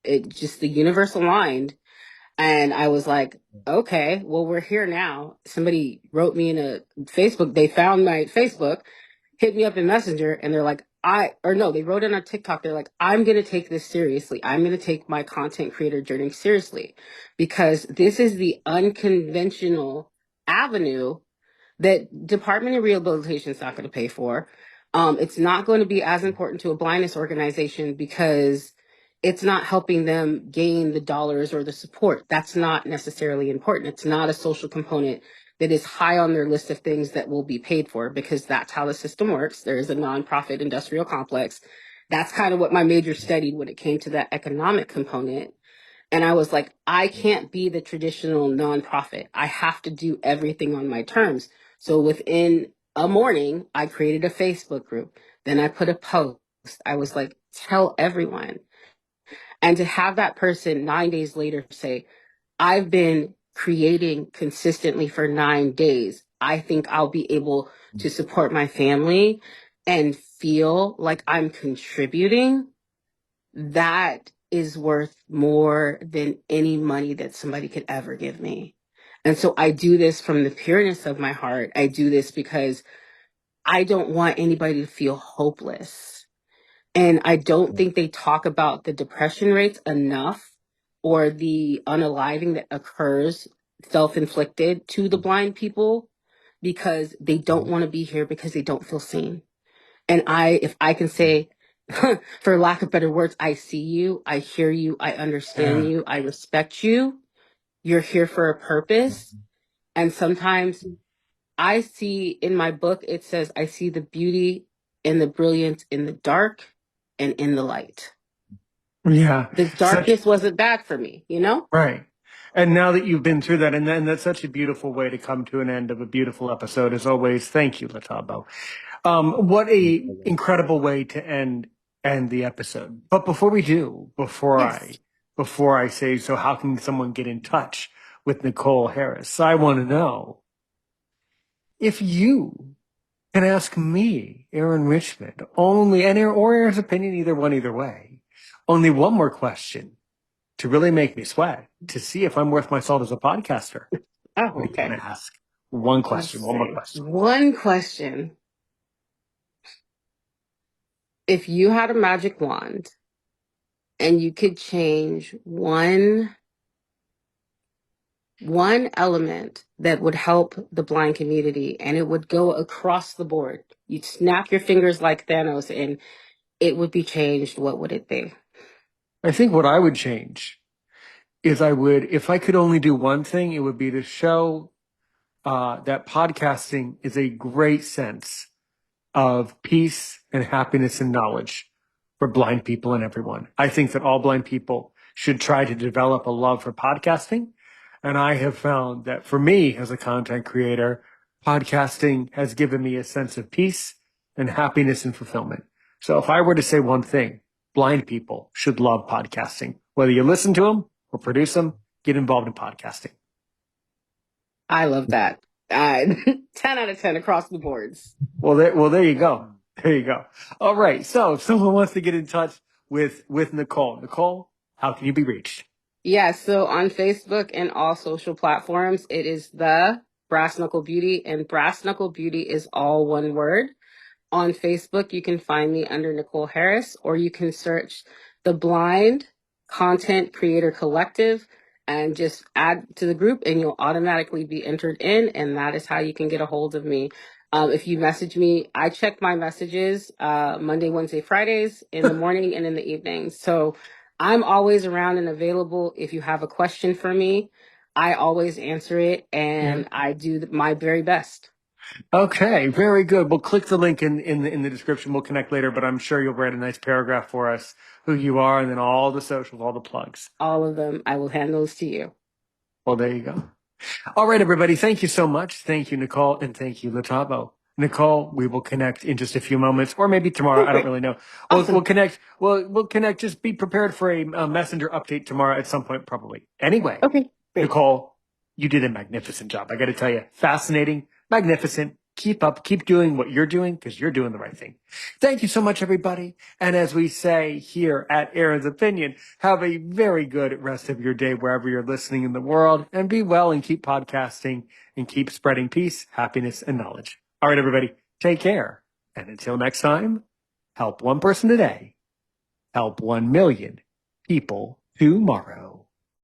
It just, the universe aligned. And I was like, okay, well, we're here now. Somebody wrote me in a Facebook. They found my Facebook, hit me up in Messenger, and they're like, they wrote in a TikTok. They're like, I'm going to take this seriously. I'm going to take my content creator journey seriously because this is the unconventional avenue that Department of Rehabilitation is not going to pay for. It's not going to be as important to a blindness organization because it's not helping them gain the dollars or the support. That's not necessarily important. It's not a social component that is high on their list of things that will be paid for because that's how the system works. There is a nonprofit industrial complex. That's kind of what my major studied when it came to that economic component. And I was like, I can't be the traditional nonprofit. I have to do everything on my terms. So within a morning, I created a Facebook group. Then I put a post. I was like, tell everyone. And to have that person 9 days later say, I've been creating consistently for 9 days. I think I'll be able to support my family and feel like I'm contributing. That is worth more than any money that somebody could ever give me. And so I do this from the pureness of my heart. I do this because I don't want anybody to feel hopeless. And I don't think they talk about the depression rates enough or the unaliving that occurs self-inflicted to the blind people because they don't want to be here because they don't feel seen. And if I can say, for lack of better words, I see you, I hear you, I understand Yeah. you, I respect you, you're here for a purpose. And sometimes I see in my book, it says, I see the beauty and the brilliance in the dark and in the light. Yeah. The Such, darkness wasn't bad for me, you know? right. And now that you've been through that, and then that's such a beautiful way to come to an end of a beautiful episode. As always, thank you, Latabo. What a incredible way to end the episode. But before we do, Yes. before I say so, how can someone get in touch with Nicole Harris? I want to know if you can ask me, Aaron Richmond, only or Aaron's opinion, either way, only one more question to really make me sweat to see if I'm worth my salt as a podcaster. Oh, What do you want okay. to ask? One Let's question, one more see. question. One question. If you had a magic wand and you could change one element that would help the blind community and it would go across the board. You'd snap your fingers like Thanos and it would be changed. What would it be? I think what I would change is if I could only do one thing, it would be to show that podcasting is a great sense of peace and happiness and knowledge for blind people and everyone. I think that all blind people should try to develop a love for podcasting. And I have found that for me as a content creator, podcasting has given me a sense of peace and happiness and fulfillment. So if I were to say one thing, blind people should love podcasting. Whether you listen to them or produce them, get involved in podcasting. I love that. 10 out of 10 across the boards. There you go. There you go. All right. So if someone wants to get in touch with Nicole, how can you be reached? Yeah, so on Facebook and all social platforms, it is the Brass Knuckle Beauty, and Brass Knuckle Beauty is all one word. On Facebook, you can find me under Nicole Harris, or you can search the Blind Content Creator Collective and just add to the group, and you'll automatically be entered in. And that is how you can get a hold of me. If you message me, I check my messages Monday, Wednesday, Fridays in the morning and in the evening. So I'm always around and available. If you have a question for me, I always answer it, Yeah. and I do my very best. Okay. Very good. We'll click the link in the description. We'll connect later, but I'm sure you'll write a nice paragraph for us, who you are, and then all the socials, all the plugs. All of them, I will hand those to you. Well, there you go. All right, everybody. Thank you so much. Thank you, Nicole, and thank you, Latabo. Nicole, we will connect in just a few moments, or maybe tomorrow. I don't Perfect. really know. We'll Awesome. connect. We'll connect. Just be prepared for a messenger update tomorrow at some point, probably. Anyway, Okay, great. Nicole, you did a magnificent job. I got to tell you, fascinating, magnificent. Keep up, keep doing what you're doing because you're doing the right thing. Thank you so much, everybody. And as we say here at Aaron's Opinion, have a very good rest of your day wherever you're listening in the world, and be well and keep podcasting and keep spreading peace, happiness, and knowledge. All right, everybody, take care. And until next time, help one person today, help 1 million people tomorrow.